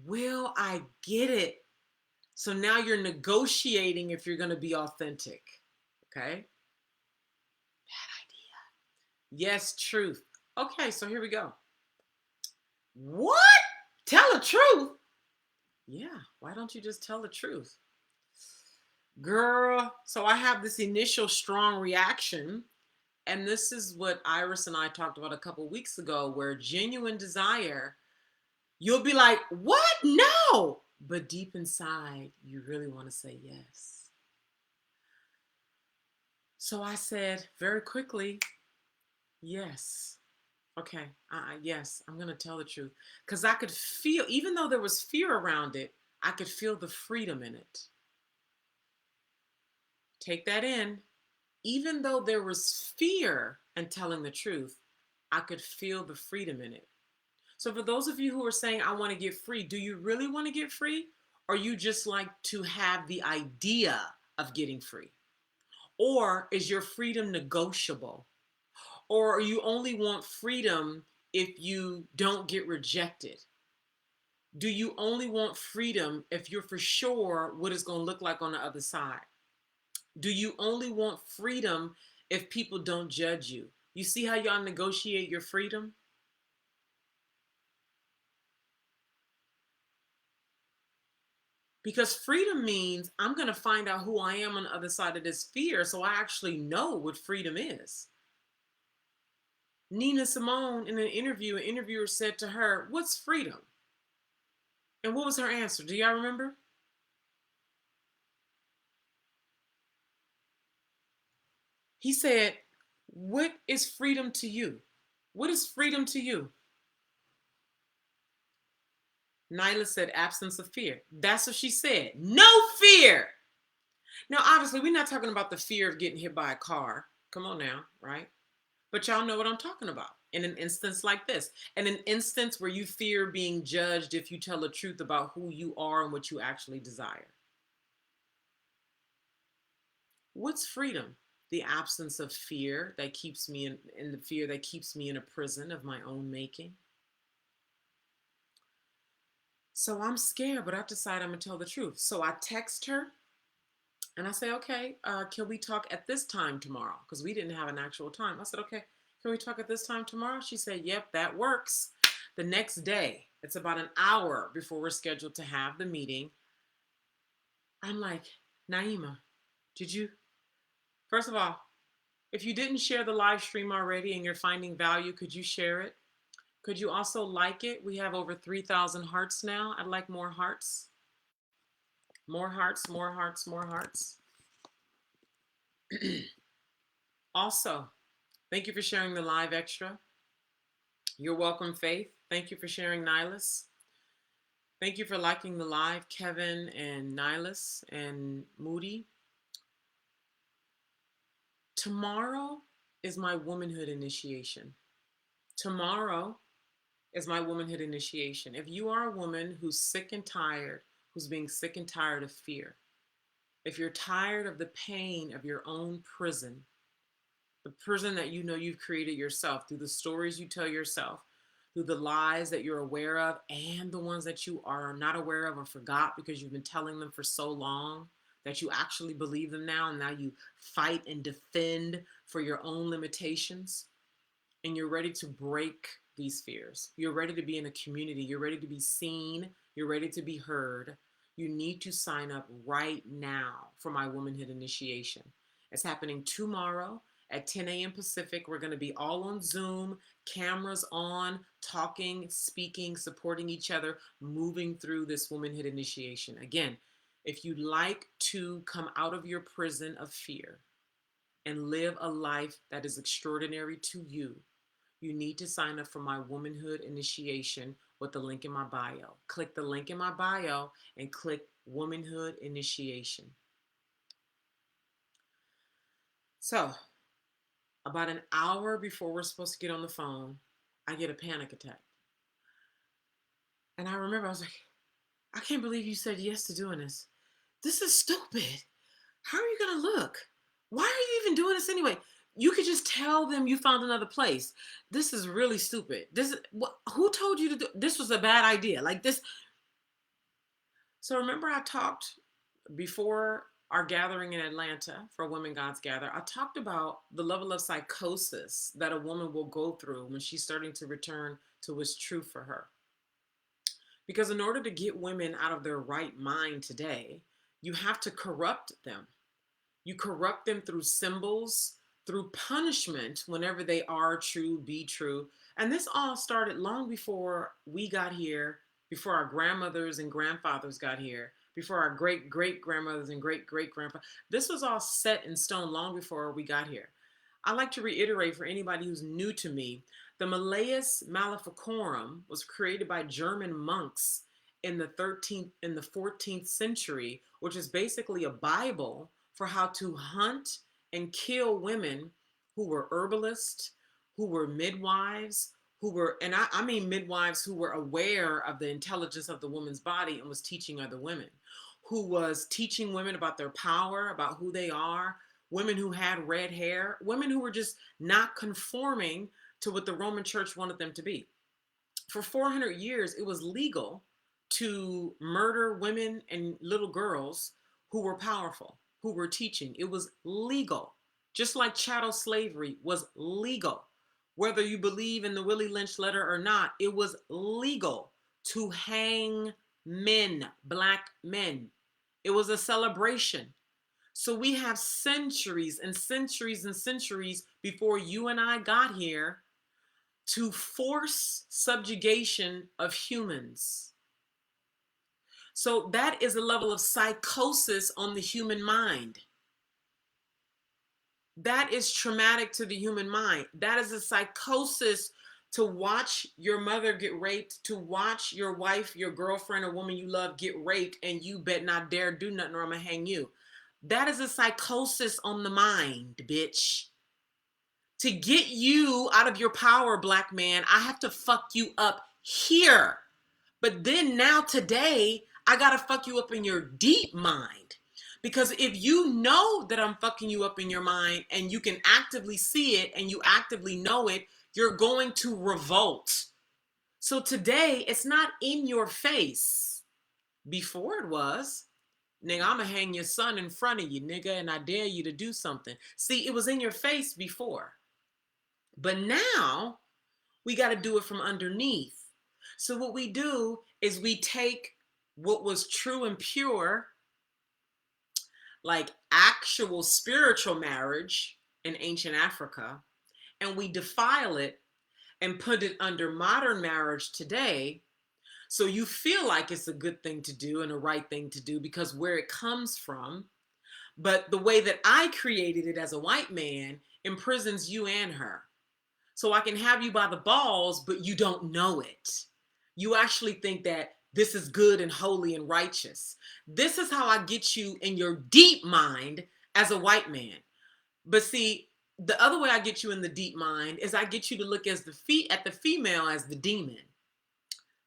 Will I get it? So now you're negotiating if you're going to be authentic. Okay. Bad idea. Yes, truth. Okay, so here we go. What? Tell the truth? Yeah, why don't you just tell the truth? Girl, so I have this initial strong reaction. And this is what Iris and I talked about a couple weeks ago, where genuine desire, you'll be like, what? No. But deep inside, you really want to say yes. So I said very quickly, yes. Okay, yes, I'm going to tell the truth. Because I could feel, even though there was fear around it, I could feel the freedom in it. Take that in. Even though there was fear in telling the truth, I could feel the freedom in it. So for those of you who are saying, I want to get free, do you really want to get free? Or you just like to have the idea of getting free? Or is your freedom negotiable? Or you only want freedom if you don't get rejected? Do you only want freedom if you're for sure what it's going to look like on the other side? Do you only want freedom if people don't judge you? You see how y'all negotiate your freedom? Because freedom means I'm going to find out who I am on the other side of this fear so I actually know what freedom is. Nina Simone, in an interview, an interviewer said to her, what's freedom? And what was her answer? Do y'all remember? He said, what is freedom to you? What is freedom to you? Nyla said, absence of fear. That's what she said. No fear. Now, obviously, we're not talking about the fear of getting hit by a car. Come on now, right? But y'all know what I'm talking about. In an instance like this, in an instance where you fear being judged if you tell the truth about who you are and what you actually desire. What's freedom? The absence of fear that keeps me in the fear that keeps me in a prison of my own making. So I'm scared, but I decide I'm gonna tell the truth. So I text her and I say, okay, can we talk at this time tomorrow? Because we didn't have an actual time. I said, okay, can we talk at this time tomorrow? She said, yep, that works. The next day, it's about an hour before we're scheduled to have the meeting. I'm like, Naima, did you, first of all, if you didn't share the live stream already and you're finding value, could you share it? Could you also like it? We have over 3,000 hearts now. I'd like more hearts. More hearts, more hearts, more hearts. Also, thank you for sharing the live extra. You're welcome, Faith. Thank you for sharing, Nihilus. Thank you for liking the live, Kevin and Nihilus and Moody. Tomorrow is my womanhood initiation. Tomorrow is my womanhood initiation. If you are a woman who's sick and tired, who's being sick and tired of fear, if you're tired of the pain of your own prison, the prison that you know you've created yourself through the stories you tell yourself, through the lies that you're aware of and the ones that you are not aware of or forgot because you've been telling them for so long that you actually believe them now, and now you fight and defend for your own limitations, and you're ready to break these fears. You're ready to be in a community. You're ready to be seen. You're ready to be heard. You need to sign up right now for my womanhood initiation. It's happening tomorrow at 10 a.m. Pacific. We're going to be all on Zoom, cameras on, talking, speaking, supporting each other, moving through this womanhood initiation. Again, if you'd like to come out of your prison of fear and live a life that is extraordinary to you, you need to sign up for my womanhood initiation with the link in my bio. Click the link in my bio and click womanhood initiation. So, about an hour before we're supposed to get on the phone, I get a panic attack. And I remember I was like, I can't believe you said yes to doing this. This is stupid. How are you going to look? Why are you even doing this anyway? You could just tell them you found another place. This is really stupid. Who told you to do this? Was a bad idea. Like this. So remember I talked before our gathering in Atlanta for Women Gods Gather, I talked about the level of psychosis that a woman will go through when she's starting to return to what's true for her. Because in order to get women out of their right mind today, you have to corrupt them. You corrupt them through symbols, through punishment whenever they are true, be true. And this all started long before we got here, before our grandmothers and grandfathers got here, before our great great grandmothers and great great grandpa. This was all set in stone long before we got here. I like to reiterate for anybody who's new to me, the Malleus Maleficorum was created by German monks in the 14th century, which is basically a Bible for how to hunt and kill women who were herbalists, who were midwives, who were, and I mean midwives who were aware of the intelligence of the woman's body and was teaching other women, who was teaching women about their power, about who they are, women who had red hair, women who were just not conforming to what the Roman Church wanted them to be. For 400 years, it was legal to murder women and little girls who were powerful, who were teaching. It was legal. Just like chattel slavery was legal. Whether you believe in the Willie Lynch letter or not, it was legal to hang men, black men. It was a celebration. So we have centuries and centuries and centuries before you and I got here to force subjugation of humans. So that is a level of psychosis on the human mind. That is traumatic to the human mind. That is a psychosis to watch your mother get raped, to watch your wife, your girlfriend, or woman you love get raped, and you bet not dare do nothing or I'm gonna hang you. That is a psychosis on the mind, bitch. To get you out of your power, black man, I have to fuck you up here. But then now today, I gotta fuck you up in your deep mind. Because if you know that I'm fucking you up in your mind and you can actively see it and you actively know it, you're going to revolt. So today, it's not in your face. Before it was. Nigga, I'm gonna hang your son in front of you, nigga, and I dare you to do something. See, it was in your face before. But now, we got to do it from underneath. So what we do is we take what was true and pure, like actual spiritual marriage in ancient Africa, and we defile it and put it under modern marriage today. So you feel like it's a good thing to do and a right thing to do because where it comes from. But the way that I created it as a white man imprisons you and her. So I can have you by the balls, but you don't know it. You actually think that this is good and holy and righteous. This is how I get you in your deep mind as a white man. But see, the other way I get you in the deep mind is I get you to look at the female as the demon.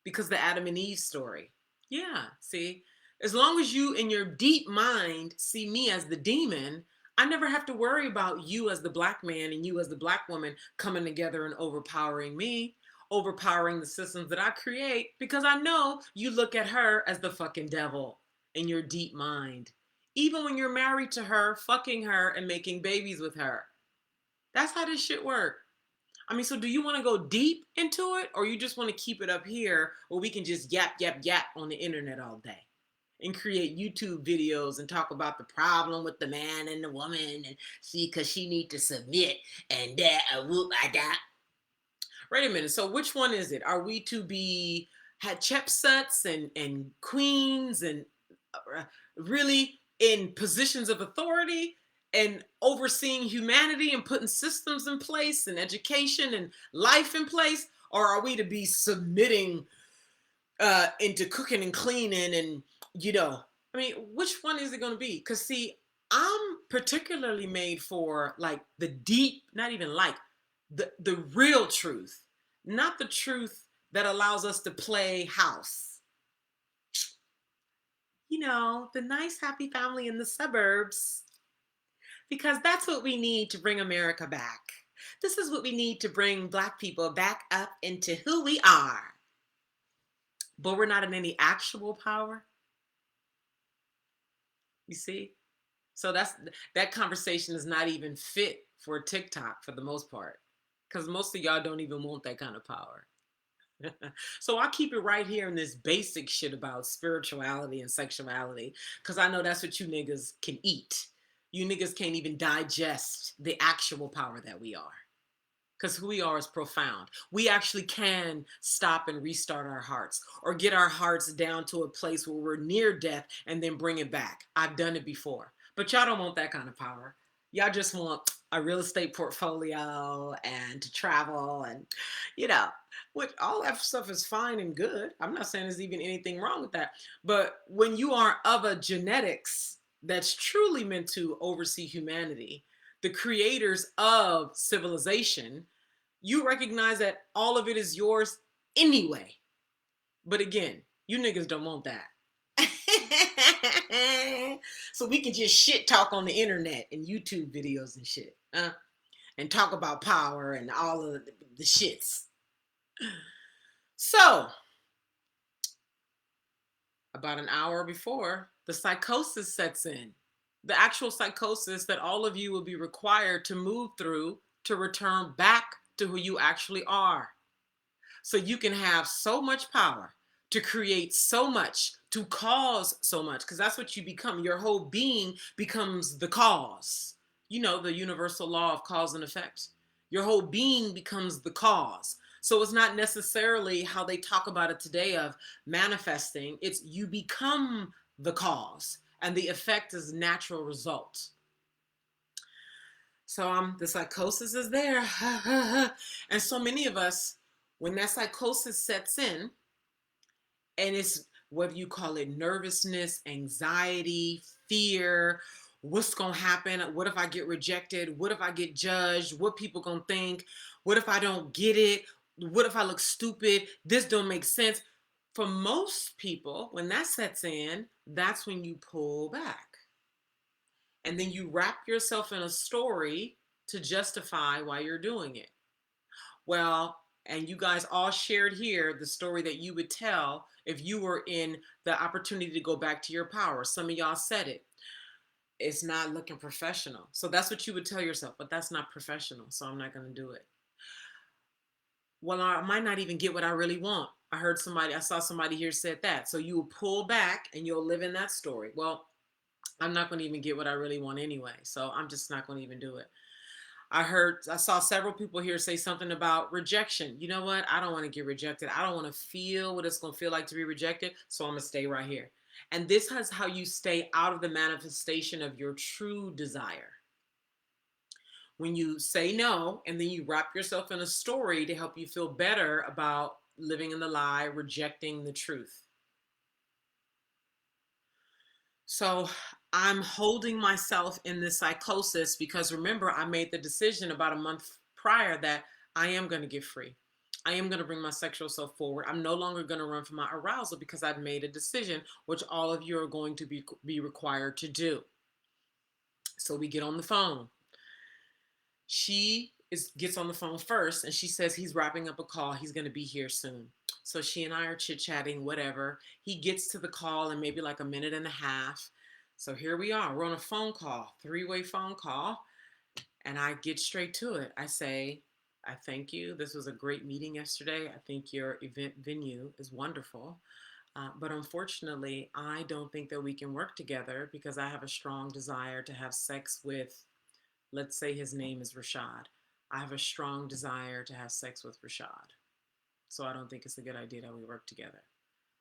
Because the Adam and Eve story. Yeah, see, as long as you in your deep mind see me as the demon, I never have to worry about you as the black man and you as the black woman coming together and overpowering me, overpowering the systems that I create, because I know you look at her as the fucking devil in your deep mind. Even when you're married to her, fucking her and making babies with her. That's how this shit works. I mean, so do you want to go deep into it or you just want to keep it up here where we can just yap on the internet all day and create YouTube videos and talk about the problem with the man and the woman and see, because she need to submit and that, whoop, that. Wait a minute. So which one is it? Are we to be Hatshepsuts and queens and really in positions of authority and overseeing humanity and putting systems in place and education and life in place? Or are we to be submitting into cooking and cleaning and, I mean, which one is it going to be? Because see, I'm particularly made for like the deep, not even like, the real truth, not the truth that allows us to play house. the nice, happy family in the suburbs, because that's what we need to bring America back. This is what we need to bring Black people back up into who we are. But we're not in any actual power, you see? So that conversation is not even fit for TikTok for the most part, because most of y'all don't even want that kind of power. So I'll keep it right here in this basic shit about spirituality and sexuality, because I know that's what you niggas can eat. You niggas can't even digest the actual power that we are, because who we are is profound. We actually can stop and restart our hearts, or get our hearts down to a place where we're near death and then bring it back. I've done it before. But y'all don't want that kind of power. Y'all just want a real estate portfolio and to travel and, you know, which all that stuff is fine and good. I'm not saying there's even anything wrong with that. But when you are of a genetics that's truly meant to oversee humanity, the creators of civilization, you recognize that all of it is yours anyway. But again, you niggas don't want that. So we can just shit talk on the internet and YouTube videos and shit, and talk about power and all of the shits. So, about an hour before, the psychosis sets in. The actual psychosis that all of you will be required to move through to return back to who you actually are. So you can have so much power to create so much, to cause so much, because that's what you become. Your whole being becomes the cause. You know, the universal law of cause and effect. Your whole being becomes the cause. So it's not necessarily how they talk about it today of manifesting. It's you become the cause, and the effect is natural result. So the psychosis is there. And so many of us, when that psychosis sets in, and it's whether you call it nervousness, anxiety, fear, what's gonna happen? What if I get rejected? What if I get judged? What people gonna think? What if I don't get it? What if I look stupid? This don't make sense. For most people, when that sets in, that's when you pull back. And then you wrap yourself in a story to justify why you're doing it. Well, and you guys all shared here the story that you would tell if you were in the opportunity to go back to your power. Some of y'all said it. It's not looking professional. So that's what you would tell yourself, but that's not professional. So I'm not going to do it. Well, I might not even get what I really want. I saw somebody here said that. So you will pull back and you'll live in that story. Well, I'm not going to even get what I really want anyway. So I'm just not going to even do it. I saw several people here say something about rejection. You know what? I don't want to get rejected. I don't want to feel what it's going to feel like to be rejected. So I'm going to stay right here. And this is how you stay out of the manifestation of your true desire. When you say no, and then you wrap yourself in a story to help you feel better about living in the lie, rejecting the truth. So I'm holding myself in this psychosis because remember, I made the decision about a month prior that I am going to get free. I am going to bring my sexual self forward. I'm no longer going to run from my arousal because I've made a decision, which all of you are going to be required to do. So we get on the phone. Gets on the phone first and she says he's wrapping up a call. He's going to be here soon. So she and I are chit-chatting, whatever. He gets to the call in maybe like a minute and a half. So here we are. We're on a phone call, three-way phone call. And I get straight to it. I say, I thank you. This was a great meeting yesterday. I think your event venue is wonderful. But unfortunately, I don't think that we can work together because I have a strong desire to have sex with, let's say his name is Rashad. I have a strong desire to have sex with Rashad. So I don't think it's a good idea that we work together.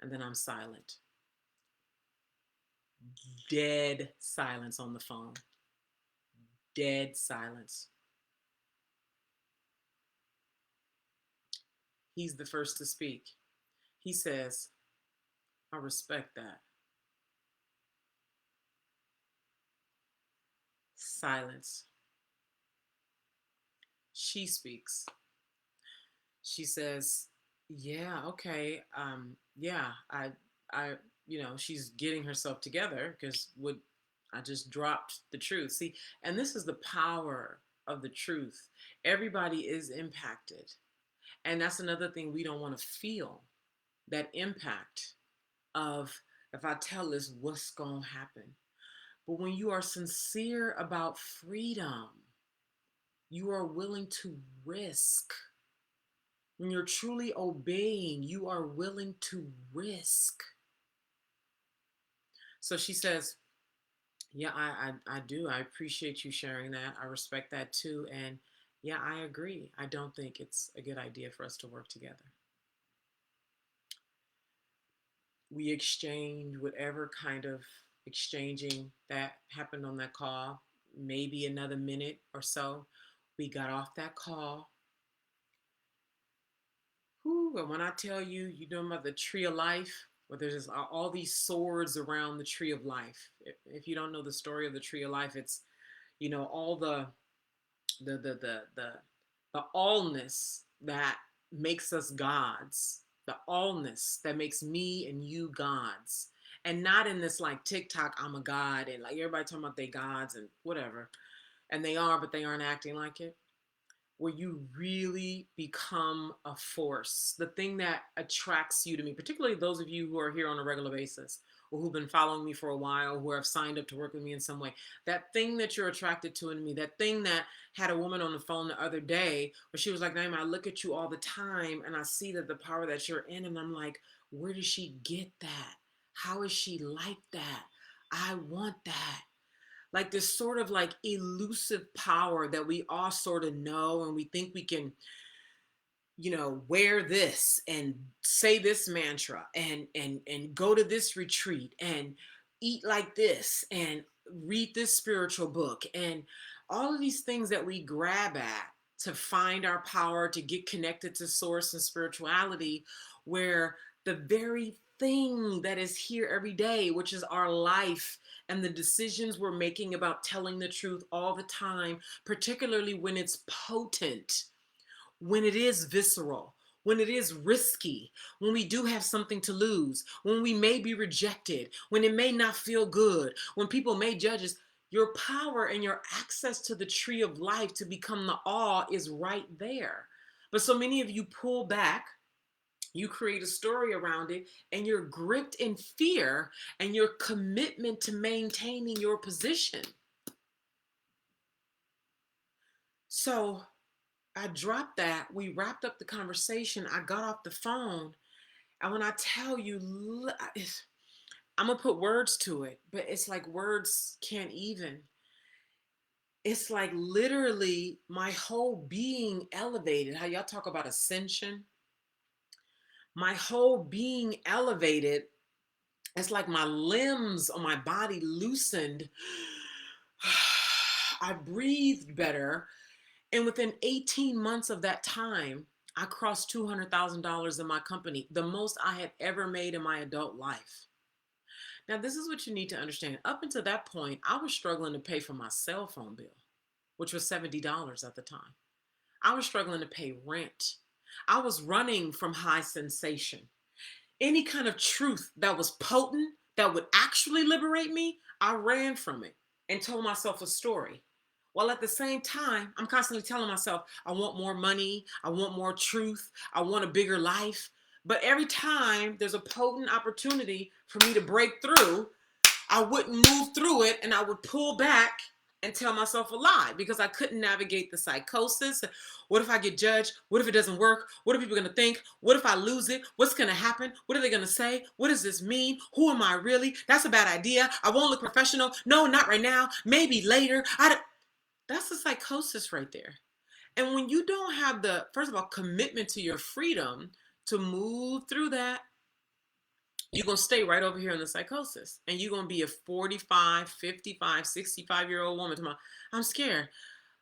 And then I'm silent. Dead silence on the phone. Dead silence. He's the first to speak. He says, I respect that. Silence. She speaks. She says, yeah, okay. Yeah, I she's getting herself together because what I just dropped the truth. See, and this is the power of the truth. Everybody is impacted. And that's another thing we don't want to feel, that impact of, if I tell this, what's going to happen. But when you are sincere about freedom, you are willing to risk. When you're truly obeying, you are willing to risk. So she says, yeah, I do. I appreciate you sharing that. I respect that too. And yeah, I agree. I don't think it's a good idea for us to work together. We exchange whatever kind of exchanging that happened on that call, maybe another minute or so. We got off that call. Whew, and when I tell you, you know about the tree of life, where there's just all these swords around the tree of life. If you don't know the story of the tree of life, it's all the allness that makes us gods, the allness that makes me and you gods, and not in this like TikTok I'm a god and like everybody talking about they gods and whatever, and they are, but they aren't acting like it. Where you really become a force, the thing that attracts you to me, particularly those of you who are here on a regular basis or who've been following me for a while, who have signed up to work with me in some way, that thing that you're attracted to in me, that thing that had a woman on the phone the other day where she was like, Naima, I look at you all the time and I see that the power that you're in, and I'm like, where does she get that? How is she like that? I want that. Like this sort of like elusive power that we all sort of know, and we think we can, wear this and say this mantra and go to this retreat and eat like this and read this spiritual book and all of these things that we grab at to find our power, to get connected to source and spirituality, where the very thing that is here every day, which is our life and the decisions we're making about telling the truth all the time, particularly when it's potent, when it is visceral, when it is risky, when we do have something to lose, when we may be rejected, when it may not feel good, when people may judge us, your power and your access to the tree of life to become the all is right there. But so many of you pull back, you create a story around it, and you're gripped in fear and your commitment to maintaining your position. So I dropped that. We wrapped up the conversation. I got off the phone. And when I tell you, I'm going to put words to it, but it's like words can't even. It's like literally my whole being elevated. How y'all talk about ascension? My whole being elevated. It's like my limbs on my body loosened. I breathed better. And within 18 months of that time, I crossed $200,000 in my company, the most I had ever made in my adult life. Now, this is what you need to understand. Up until that point, I was struggling to pay for my cell phone bill, which was $70 at the time. I was struggling to pay rent. I was running from high sensation. Any kind of truth that was potent, that would actually liberate me, I ran from it and told myself a story. While at the same time, I'm constantly telling myself, I want more money, I want more truth, I want a bigger life. But every time there's a potent opportunity for me to break through, I wouldn't move through it and I would pull back and tell myself a lie because I couldn't navigate the psychosis. What if I get judged? What if it doesn't work? What are people going to think? What if I lose it? What's going to happen? What are they going to say? What does this mean? Who am I really? That's a bad idea. I won't look professional. No, not right now. Maybe later. That's the psychosis right there. And when you don't have the, first of all, commitment to your freedom to move through that, you're going to stay right over here in the psychosis. And you're going to be a 45, 55, 65-year-old woman tomorrow. I'm scared.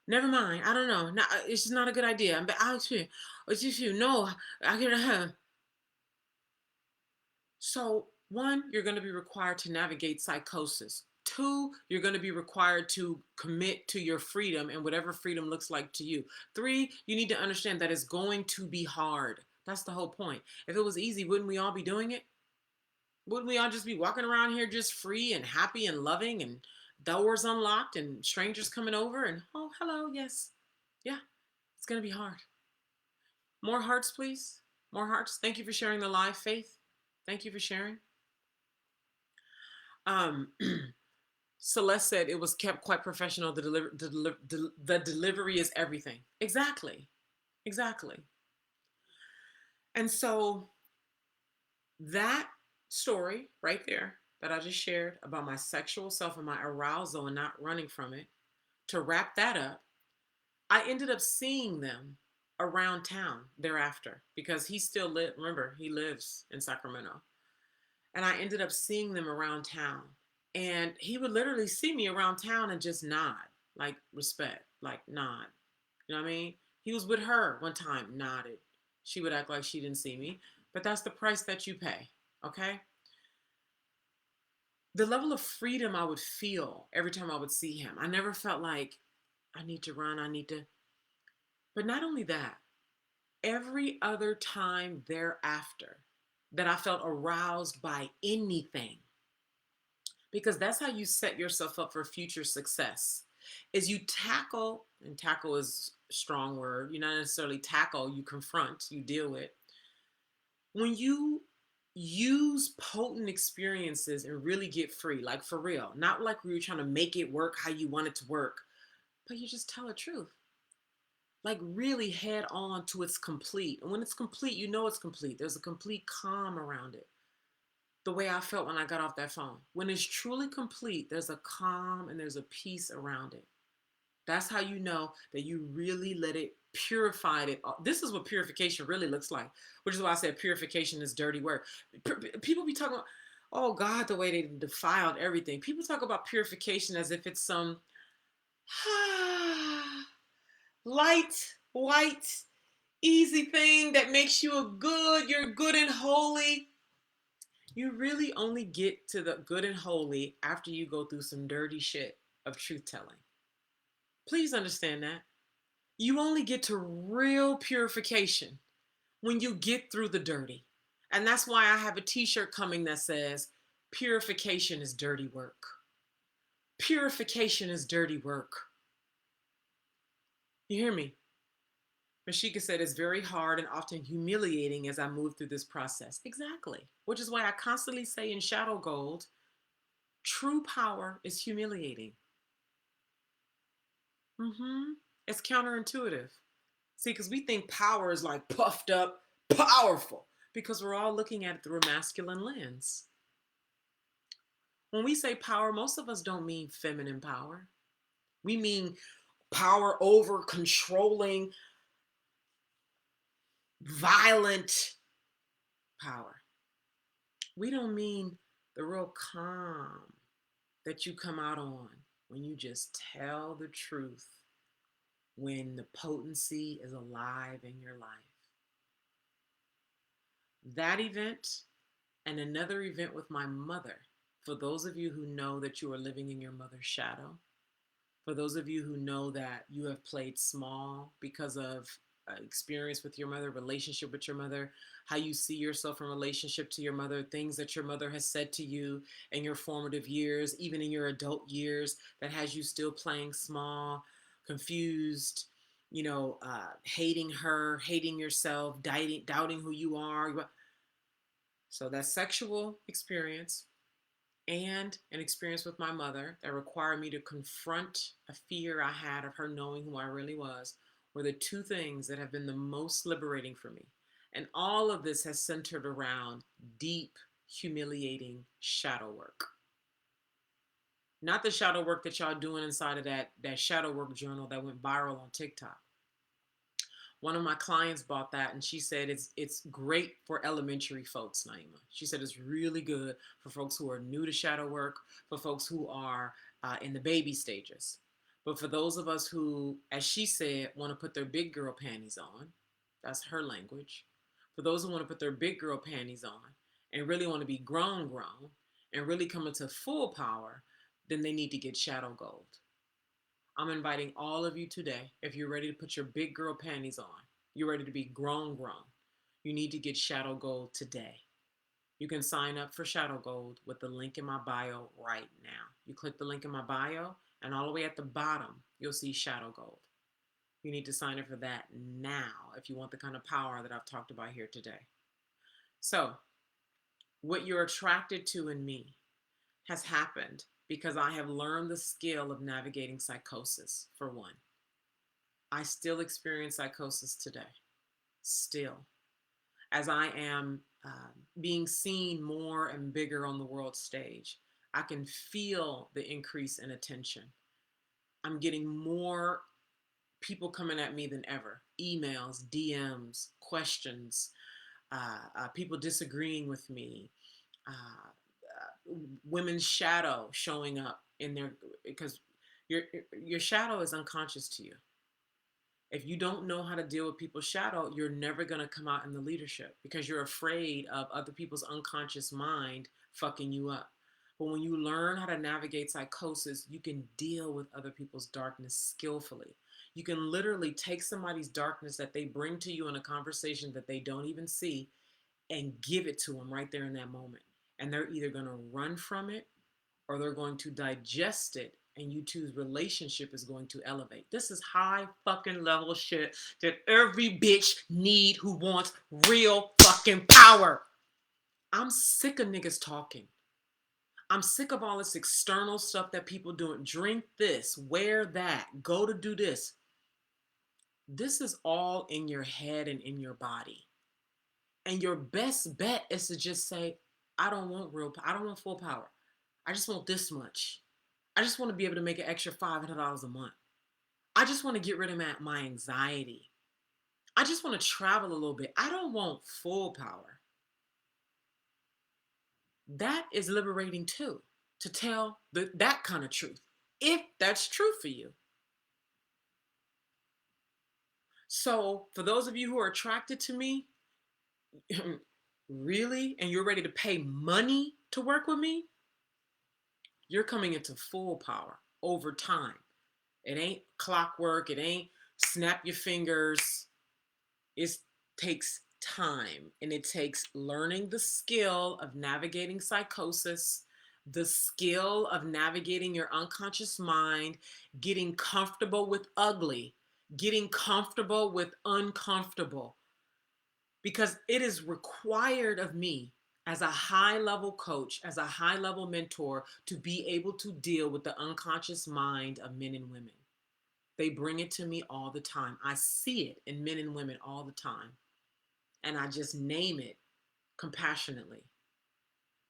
Never mind. I don't know. It's just not a good idea. But I'll experience. It's just you. No, I can't. So, one, you're going to be required to navigate psychosis. Two, you're going to be required to commit to your freedom and whatever freedom looks like to you. Three, you need to understand that it's going to be hard. That's the whole point. If it was easy, wouldn't we all be doing it? Wouldn't we all just be walking around here just free and happy and loving and doors unlocked and strangers coming over and, oh, hello, yes. Yeah, it's going to be hard. More hearts, please. More hearts. Thank you for sharing the live, Faith. Thank you for sharing. Um, Celeste said it was kept quite professional. The delivery is everything. Exactly. Exactly. And so that story right there that I just shared about my sexual self and my arousal and not running from it, to wrap that up, I ended up seeing them around town thereafter because he still remember, he lives in Sacramento. And I ended up seeing them around town. And he would literally see me around town and just nod, like respect, like nod. You know what I mean? He was with her one time, nodded. She would act like she didn't see me. But that's the price that you pay, okay? The level of freedom I would feel every time I would see him, I never felt like I need to run, I need to. But not only that, every other time thereafter that I felt aroused by anything, because that's how you set yourself up for future success, is you tackle, and tackle is a strong word, you not necessarily tackle, you confront, you deal with. When you use potent experiences and really get free, like for real, not like we were trying to make it work how you want it to work, but you just tell the truth. Like really head on to its complete. And when it's complete, you know it's complete. There's a complete calm around it. The way I felt when I got off that phone. When it's truly complete, there's a calm and there's a peace around it. That's how you know that you really let it purify it. This is what purification really looks like, which is why I said purification is dirty work. People be talking about, oh God, the way they defiled everything. People talk about purification as if it's some light, white, easy thing that makes you you're good and holy. You really only get to the good and holy after you go through some dirty shit of truth telling. Please understand that. You only get to real purification when you get through the dirty. And that's why I have a t-shirt coming that says, purification is dirty work. Purification is dirty work. You hear me? Mashika said it's very hard and often humiliating as I move through this process. Exactly. Which is why I constantly say in Shadow Gold, true power is humiliating. It's counterintuitive. See, because we think power is like puffed up, powerful, because we're all looking at it through a masculine lens. When we say power, most of us don't mean feminine power. We mean power over controlling, violent power. We don't mean the real calm that you come out on when you just tell the truth, when the potency is alive in your life. That event and another event with my mother, for those of you who know that you are living in your mother's shadow, for those of you who know that you have played small because of experience with your mother, relationship with your mother, how you see yourself in relationship to your mother, things that your mother has said to you in your formative years, even in your adult years, that has you still playing small, confused, hating her, hating yourself, doubting who you are. So that sexual experience and an experience with my mother that required me to confront a fear I had of her knowing who I really was were the two things that have been the most liberating for me. And all of this has centered around deep, humiliating shadow work. Not the shadow work that y'all doing inside of that shadow work journal that went viral on TikTok. One of my clients bought that and she said it's great for elementary folks, Naima. She said it's really good for folks who are new to shadow work, for folks who are in the baby stages. But for those of us who, as she said, want to put their big girl panties on, that's her language. For those who want to put their big girl panties on and really want to be grown and really come into full power, then they need to get shadow gold. I'm inviting all of you today, if you're ready to put your big girl panties on, you're ready to be grown, you need to get shadow gold today. You can sign up for Shadow Gold with the link in my bio right now. You click the link in my bio, and all the way at the bottom, you'll see Shadow Gold. You need to sign up for that now if you want the kind of power that I've talked about here today. So, what you're attracted to in me has happened because I have learned the skill of navigating psychosis, for one. I still experience psychosis today, still, as I am being seen more and bigger on the world stage. I can feel the increase in attention. I'm getting more people coming at me than ever. Emails, DMs, questions, people disagreeing with me, women's shadow showing up in their, because your shadow is unconscious to you. If you don't know how to deal with people's shadow, you're never going to come out in the leadership because you're afraid of other people's unconscious mind fucking you up. But when you learn how to navigate psychosis, you can deal with other people's darkness skillfully. You can literally take somebody's darkness that they bring to you in a conversation that they don't even see and give it to them right there in that moment. And they're either going to run from it or they're going to digest it, and you two's relationship is going to elevate. This is high fucking level shit that every bitch need who wants real fucking power. I'm sick of niggas talking. I'm sick of all this external stuff that people doing. Drink this, wear that, go to do this. This is all in your head and in your body. And your best bet is to just say, I don't want I don't want full power. I just want this much. I just want to be able to make an extra $500 a month. I just want to get rid of my anxiety. I just want to travel a little bit. I don't want full power. That is liberating too, to tell that kind of truth, if that's true for you. So for those of you who are attracted to me, really, and you're ready to pay money to work with me, you're coming into full power over time. It ain't clockwork. It ain't snap your fingers. It takes time, and it takes learning the skill of navigating psychosis, the skill of navigating your unconscious mind, getting comfortable with ugly, getting comfortable with uncomfortable, because it is required of me as a high-level coach, as a high-level mentor, to be able to deal with the unconscious mind of men and women. They bring it to me all the time. I see it in men and women all the time. And I just name it compassionately.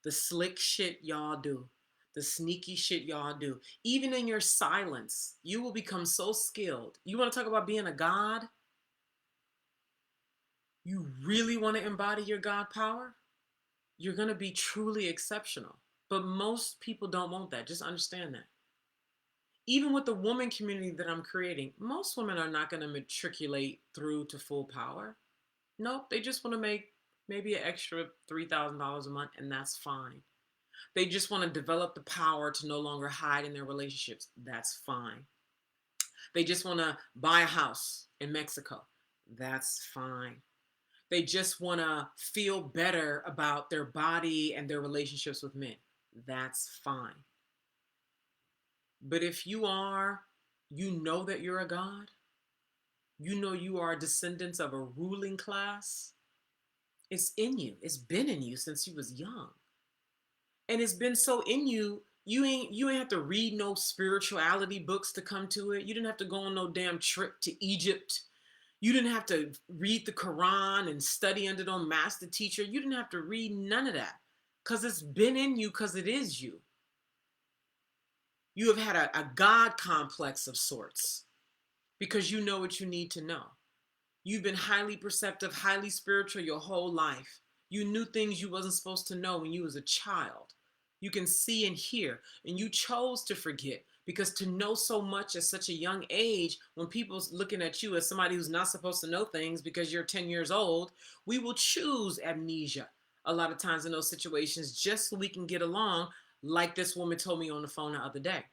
The slick shit y'all do, the sneaky shit y'all do. Even in your silence, you will become so skilled. You want to talk about being a god? You really want to embody your God power? You're going to be truly exceptional. But most people don't want that. Just understand that. Even with the woman community that I'm creating, most women are not going to matriculate through to full power. Nope, they just want to make maybe an extra $3,000 a month, and that's fine. They just want to develop the power to no longer hide in their relationships. That's fine. They just want to buy a house in Mexico. That's fine. They just want to feel better about their body and their relationships with men. That's fine. But if you know that you're a god, you know you are descendants of a ruling class, it's in you. It's been in you since you was young. And it's been so in you, you ain't have to read no spirituality books to come to it. You didn't have to go on no damn trip to Egypt. You didn't have to read the Quran and study under no master teacher. You didn't have to read none of that, because it's been in you, because it is you. You have had a God complex of sorts because you know what you need to know. You've been highly perceptive, highly spiritual your whole life. You knew things you wasn't supposed to know when you was a child. You can see and hear, and you chose to forget, because to know so much at such a young age, when people's looking at you as somebody who's not supposed to know things because you're 10 years old, we will choose amnesia a lot of times in those situations just so we can get along, like this woman told me on the phone the other day.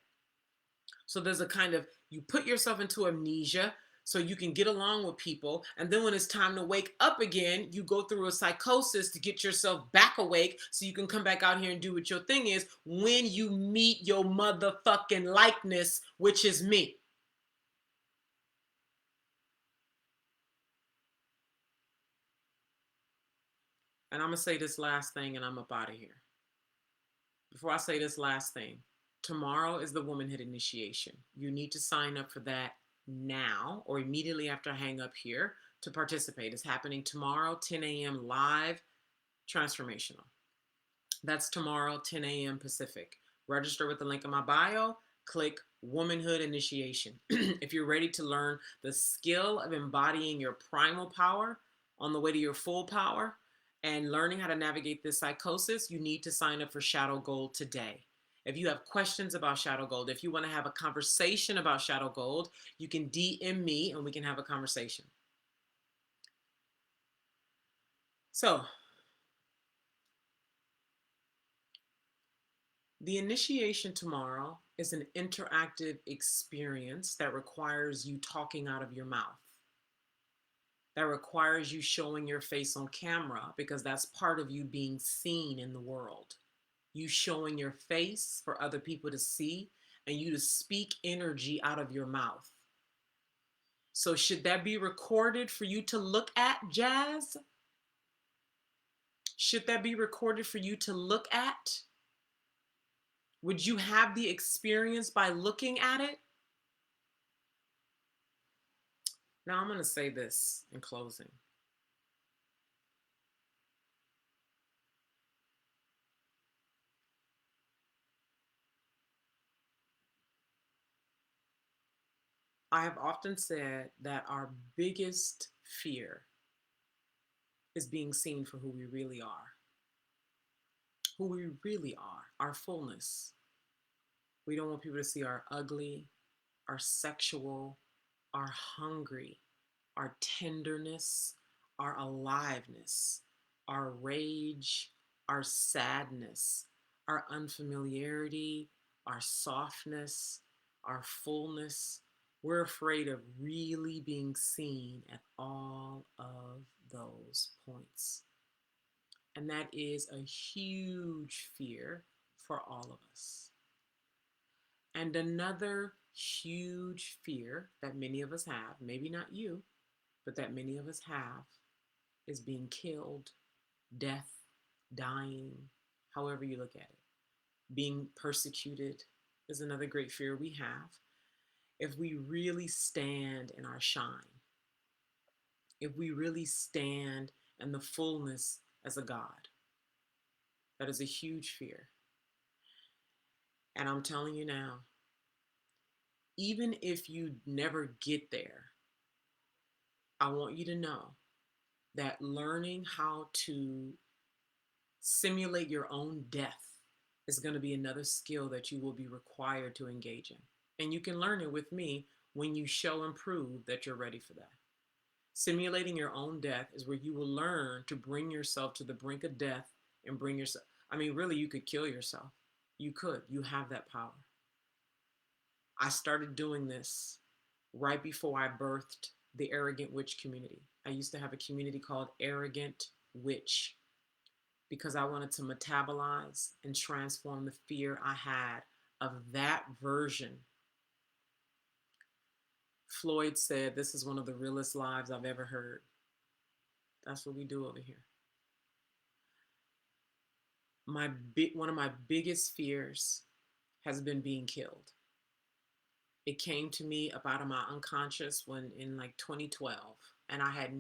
So there's a kind of, you put yourself into amnesia so you can get along with people. And then when it's time to wake up again, you go through a psychosis to get yourself back awake so you can come back out here and do what your thing is when you meet your motherfucking likeness, which is me. And I'm going to say this last thing and I'm up out of here. Before I say this last thing, tomorrow is the Womanhood initiation. You need to sign up for that now or immediately after I hang up here to participate. It's happening tomorrow, 10 a.m. live, transformational. That's tomorrow, 10 a.m. Pacific. Register with the link in my bio. Click Womanhood Initiation. If you're ready to learn the skill of embodying your primal power on the way to your full power and learning how to navigate this psychosis, you need to sign up for Shadow Gold today. If you have questions about Shadow Gold, if you want to have a conversation about Shadow Gold, you can DM me and we can have a conversation. So, the initiation tomorrow is an interactive experience that requires you talking out of your mouth. That requires you showing your face on camera because that's part of you being seen in the world. You showing your face for other people to see and you to speak energy out of your mouth. So should that be recorded for you to look at, Jazz? Should that be recorded for you to look at? Would you have the experience by looking at it? Now I'm going to say this in closing. I have often said that our biggest fear is being seen for who we really are. Who we really are, our fullness. We don't want people to see our ugly, our sexual, our hungry, our tenderness, our aliveness, our rage, our sadness, our unfamiliarity, our softness, our fullness. We're afraid of really being seen at all of those points. And that is a huge fear for all of us. And another huge fear that many of us have, maybe not you, but that many of us have, is being killed, death, dying, however you look at it. Being persecuted is another great fear we have. If we really stand in our shine, if we really stand in the fullness as a God, that is a huge fear. And I'm telling you now, even if you never get there, I want you to know that learning how to simulate your own death is going to be another skill that you will be required to engage in. And you can learn it with me when you show and prove that you're ready for that. Simulating your own death is where you will learn to bring yourself to the brink of death and bring yourself. I mean, really, you could kill yourself. You could. You have that power. I started doing this right before I birthed the Arrogant Witch community. I used to have a community called Arrogant Witch because I wanted to metabolize and transform the fear I had of that version. Floyd said, "This is one of the realest lives I've ever heard." That's what we do over here. One of my biggest fears has been being killed. It came to me up out of my unconscious when in like 2012, and I had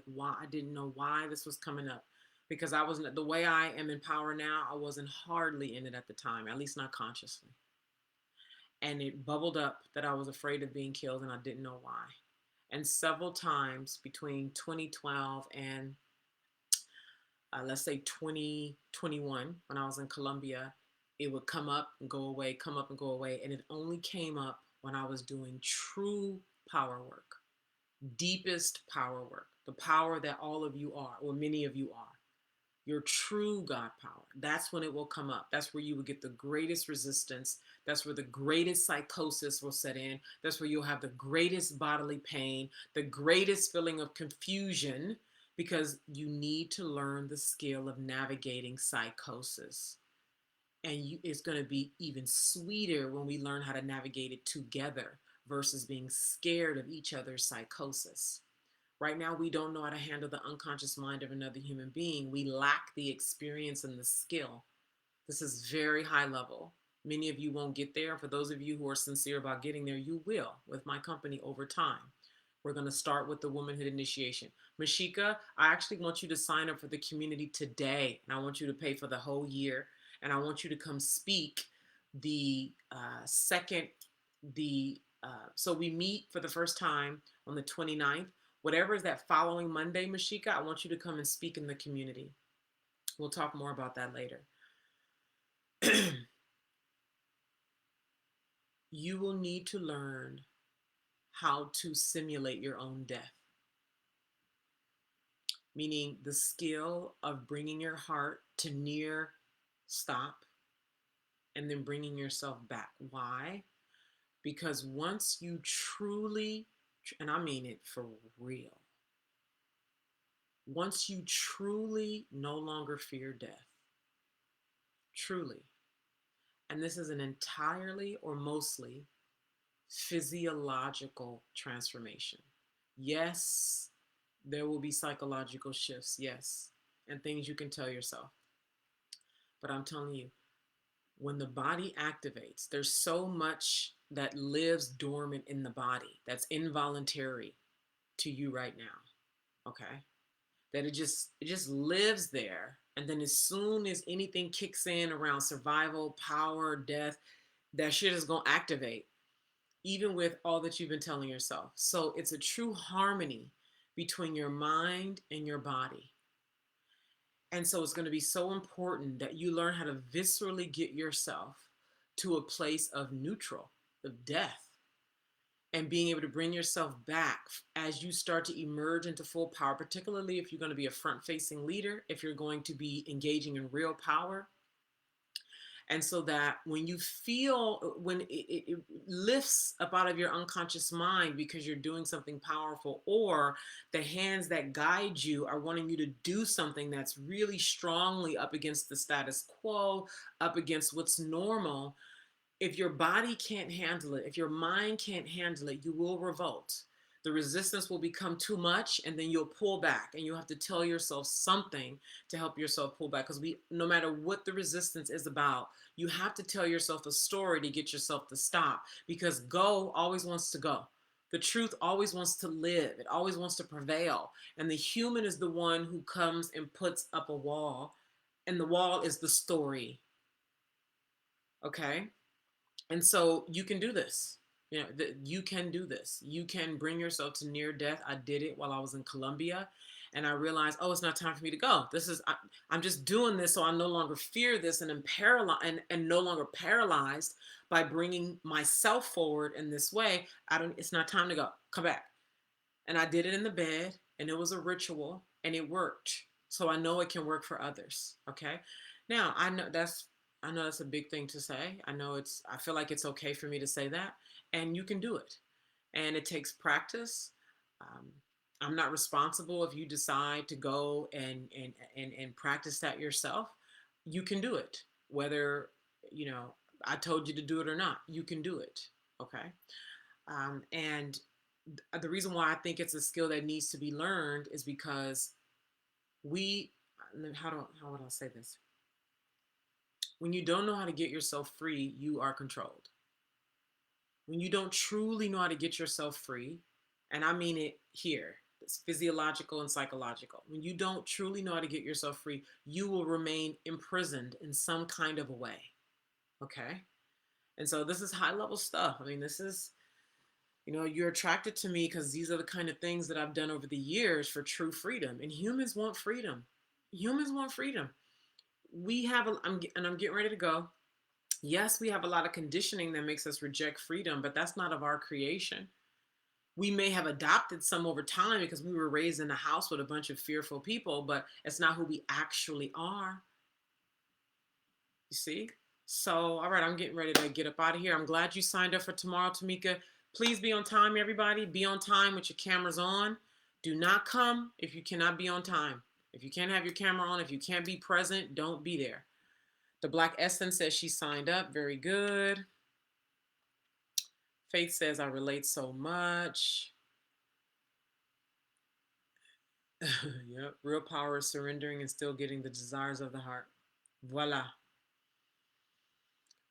why I didn't know why this was coming up, because I wasn't the way I am in power now. I wasn't hardly in it at the time, at least not consciously. And it bubbled up that I was afraid of being killed and I didn't know why. And several times between 2012 and let's say 2021, when I was in Colombia, it would come up and go away, come up and go away. And it only came up when I was doing true power work, deepest power work, the power that all of you are, or many of you are. your true God power. That's when it will come up. That's where you will get the greatest resistance. That's where the greatest psychosis will set in. That's where you'll have the greatest bodily pain, the greatest feeling of confusion, because you need to learn the skill of navigating psychosis. And it's going to be even sweeter when we learn how to navigate it together versus being scared of each other's psychosis. Right now, we don't know how to handle the unconscious mind of another human being. We lack the experience and the skill. This is very high level. Many of you won't get there. For those of you who are sincere about getting there, you will with my company over time. We're going to start with the womanhood initiation. Mashika, I actually want you to sign up for the community today, and I want you to pay for the whole year, and I want you to come speak the second, so we meet for the first time on the 29th. Whatever is that following Monday, Mashika, I want you to come and speak in the community. We'll talk more about that later. You will need to learn how to simulate your own death, meaning the skill of bringing your heart to near stop and then bringing yourself back. Why? Because once you truly, and I mean it for real, once you truly no longer fear death, truly, and this is an entirely or mostly physiological transformation. Yes, there will be psychological shifts, yes, and things you can tell yourself. But I'm telling you, when the body activates, there's so much that lives dormant in the body that's involuntary to you right now, okay? That it just lives there. And then as soon as anything kicks in around survival, power, death, that shit is going to activate, even with all that you've been telling yourself. So it's a true harmony between your mind and your body. And so it's going to be so important that you learn how to viscerally get yourself to a place of neutral, of death, and being able to bring yourself back as you start to emerge into full power, particularly if you're going to be a front-facing leader, if you're going to be engaging in real power. And so that when you feel, when it lifts up out of your unconscious mind because you're doing something powerful, or the hands that guide you are wanting you to do something that's really strongly up against the status quo, up against what's normal, if your body can't handle it, if your mind can't handle it, you will revolt. The resistance will become too much, and then you'll pull back, and you'll have to tell yourself something to help yourself pull back. Because no matter what the resistance is about, you have to tell yourself a story to get yourself to stop, because go always wants to go. The truth always wants to live. It always wants to prevail. And the human is the one who comes and puts up a wall, and the wall is the story. Okay? And so you can do this. You know, you can do this. You can bring yourself to near death. I did it while I was in Colombia, and I realized, oh, it's not time for me to go. I'm just doing this so I no longer fear this, and am paralyzed and no longer paralyzed by bringing myself forward in this way. It's not time to go. Come back. And I did it in the bed, and it was a ritual, and it worked. So I know it can work for others. Okay. Now I know that's a big thing to say. I feel like it's okay for me to say that, and you can do it. And it takes practice. Um, I'm not responsible if you decide to go and practice that yourself. You can do it, whether, I told you to do it or not, you can do it. Okay. And the reason why I think it's a skill that needs to be learned is because how would I say this? When you don't know how to get yourself free, you are controlled. When you don't truly know how to get yourself free, and I mean it here, it's physiological and psychological. When you don't truly know how to get yourself free, you will remain imprisoned in some kind of a way. Okay? And so this is high level stuff. I mean, this is, you're attracted to me because these are the kind of things that I've done over the years for true freedom. And humans want freedom. Humans want freedom. I'm getting ready to go. Yes, we have a lot of conditioning that makes us reject freedom, but that's not of our creation. We may have adopted some over time because we were raised in a house with a bunch of fearful people, but it's not who we actually are. You see? So, all right, I'm getting ready to get up out of here. I'm glad you signed up for tomorrow, Tamika. Please be on time, everybody. Be on time with your cameras on. Do not come if you cannot be on time. If you can't have your camera on, if you can't be present, don't be there. The Black Essence says she signed up. Very good. Faith says, I relate so much. Yep. Real power is surrendering and still getting the desires of the heart. Voila.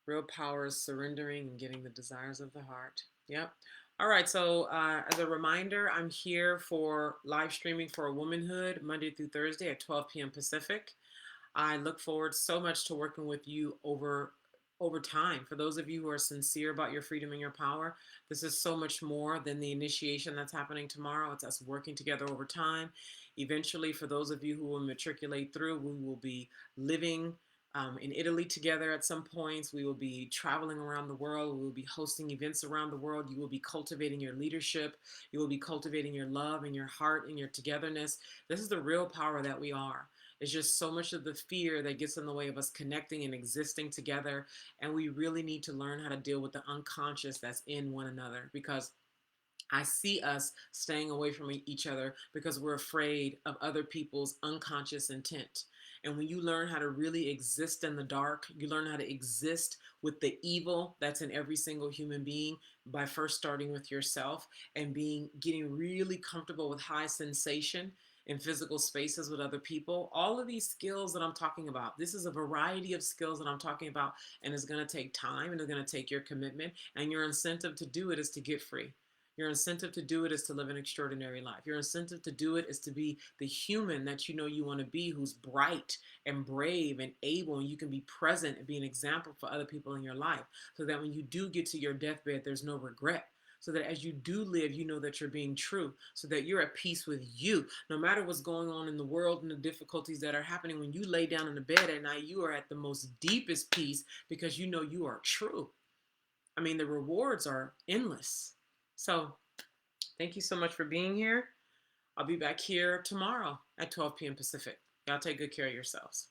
Real power is surrendering and getting the desires of the heart. Yep. All right. So, as a reminder, I'm here for live streaming for Womanhood Monday through Thursday at 12 p.m. Pacific. I look forward so much to working with you over time. For those of you who are sincere about your freedom and your power, this is so much more than the initiation that's happening tomorrow. It's us working together over time. Eventually, for those of you who will matriculate through, we will be living in Italy together at some points. We will be traveling around the world. We will be hosting events around the world. You will be cultivating your leadership. You will be cultivating your love and your heart and your togetherness. This is the real power that we are. It's just so much of the fear that gets in the way of us connecting and existing together. And we really need to learn how to deal with the unconscious that's in one another, because I see us staying away from each other because we're afraid of other people's unconscious intent. And when you learn how to really exist in the dark, you learn how to exist with the evil that's in every single human being by first starting with yourself and getting really comfortable with high sensation in physical spaces with other people. All of these skills that I'm talking about, this is a variety of skills that I'm talking about, and it's going to take time and it's going to take your commitment, and your incentive to do it is to get free. Your incentive to do it is to live an extraordinary life. Your incentive to do it is to be the human that you know you want to be, who's bright and brave and able, and you can be present and be an example for other people in your life, so that when you do get to your deathbed, there's no regret. So that as you do live, you know that you're being true, so that you're at peace with you. No matter what's going on in the world and the difficulties that are happening, when you lay down in the bed at night, you are at the most deepest peace because you know you are true. I mean, the rewards are endless. So thank you so much for being here. I'll be back here tomorrow at 12 p.m. Pacific. Y'all take good care of yourselves.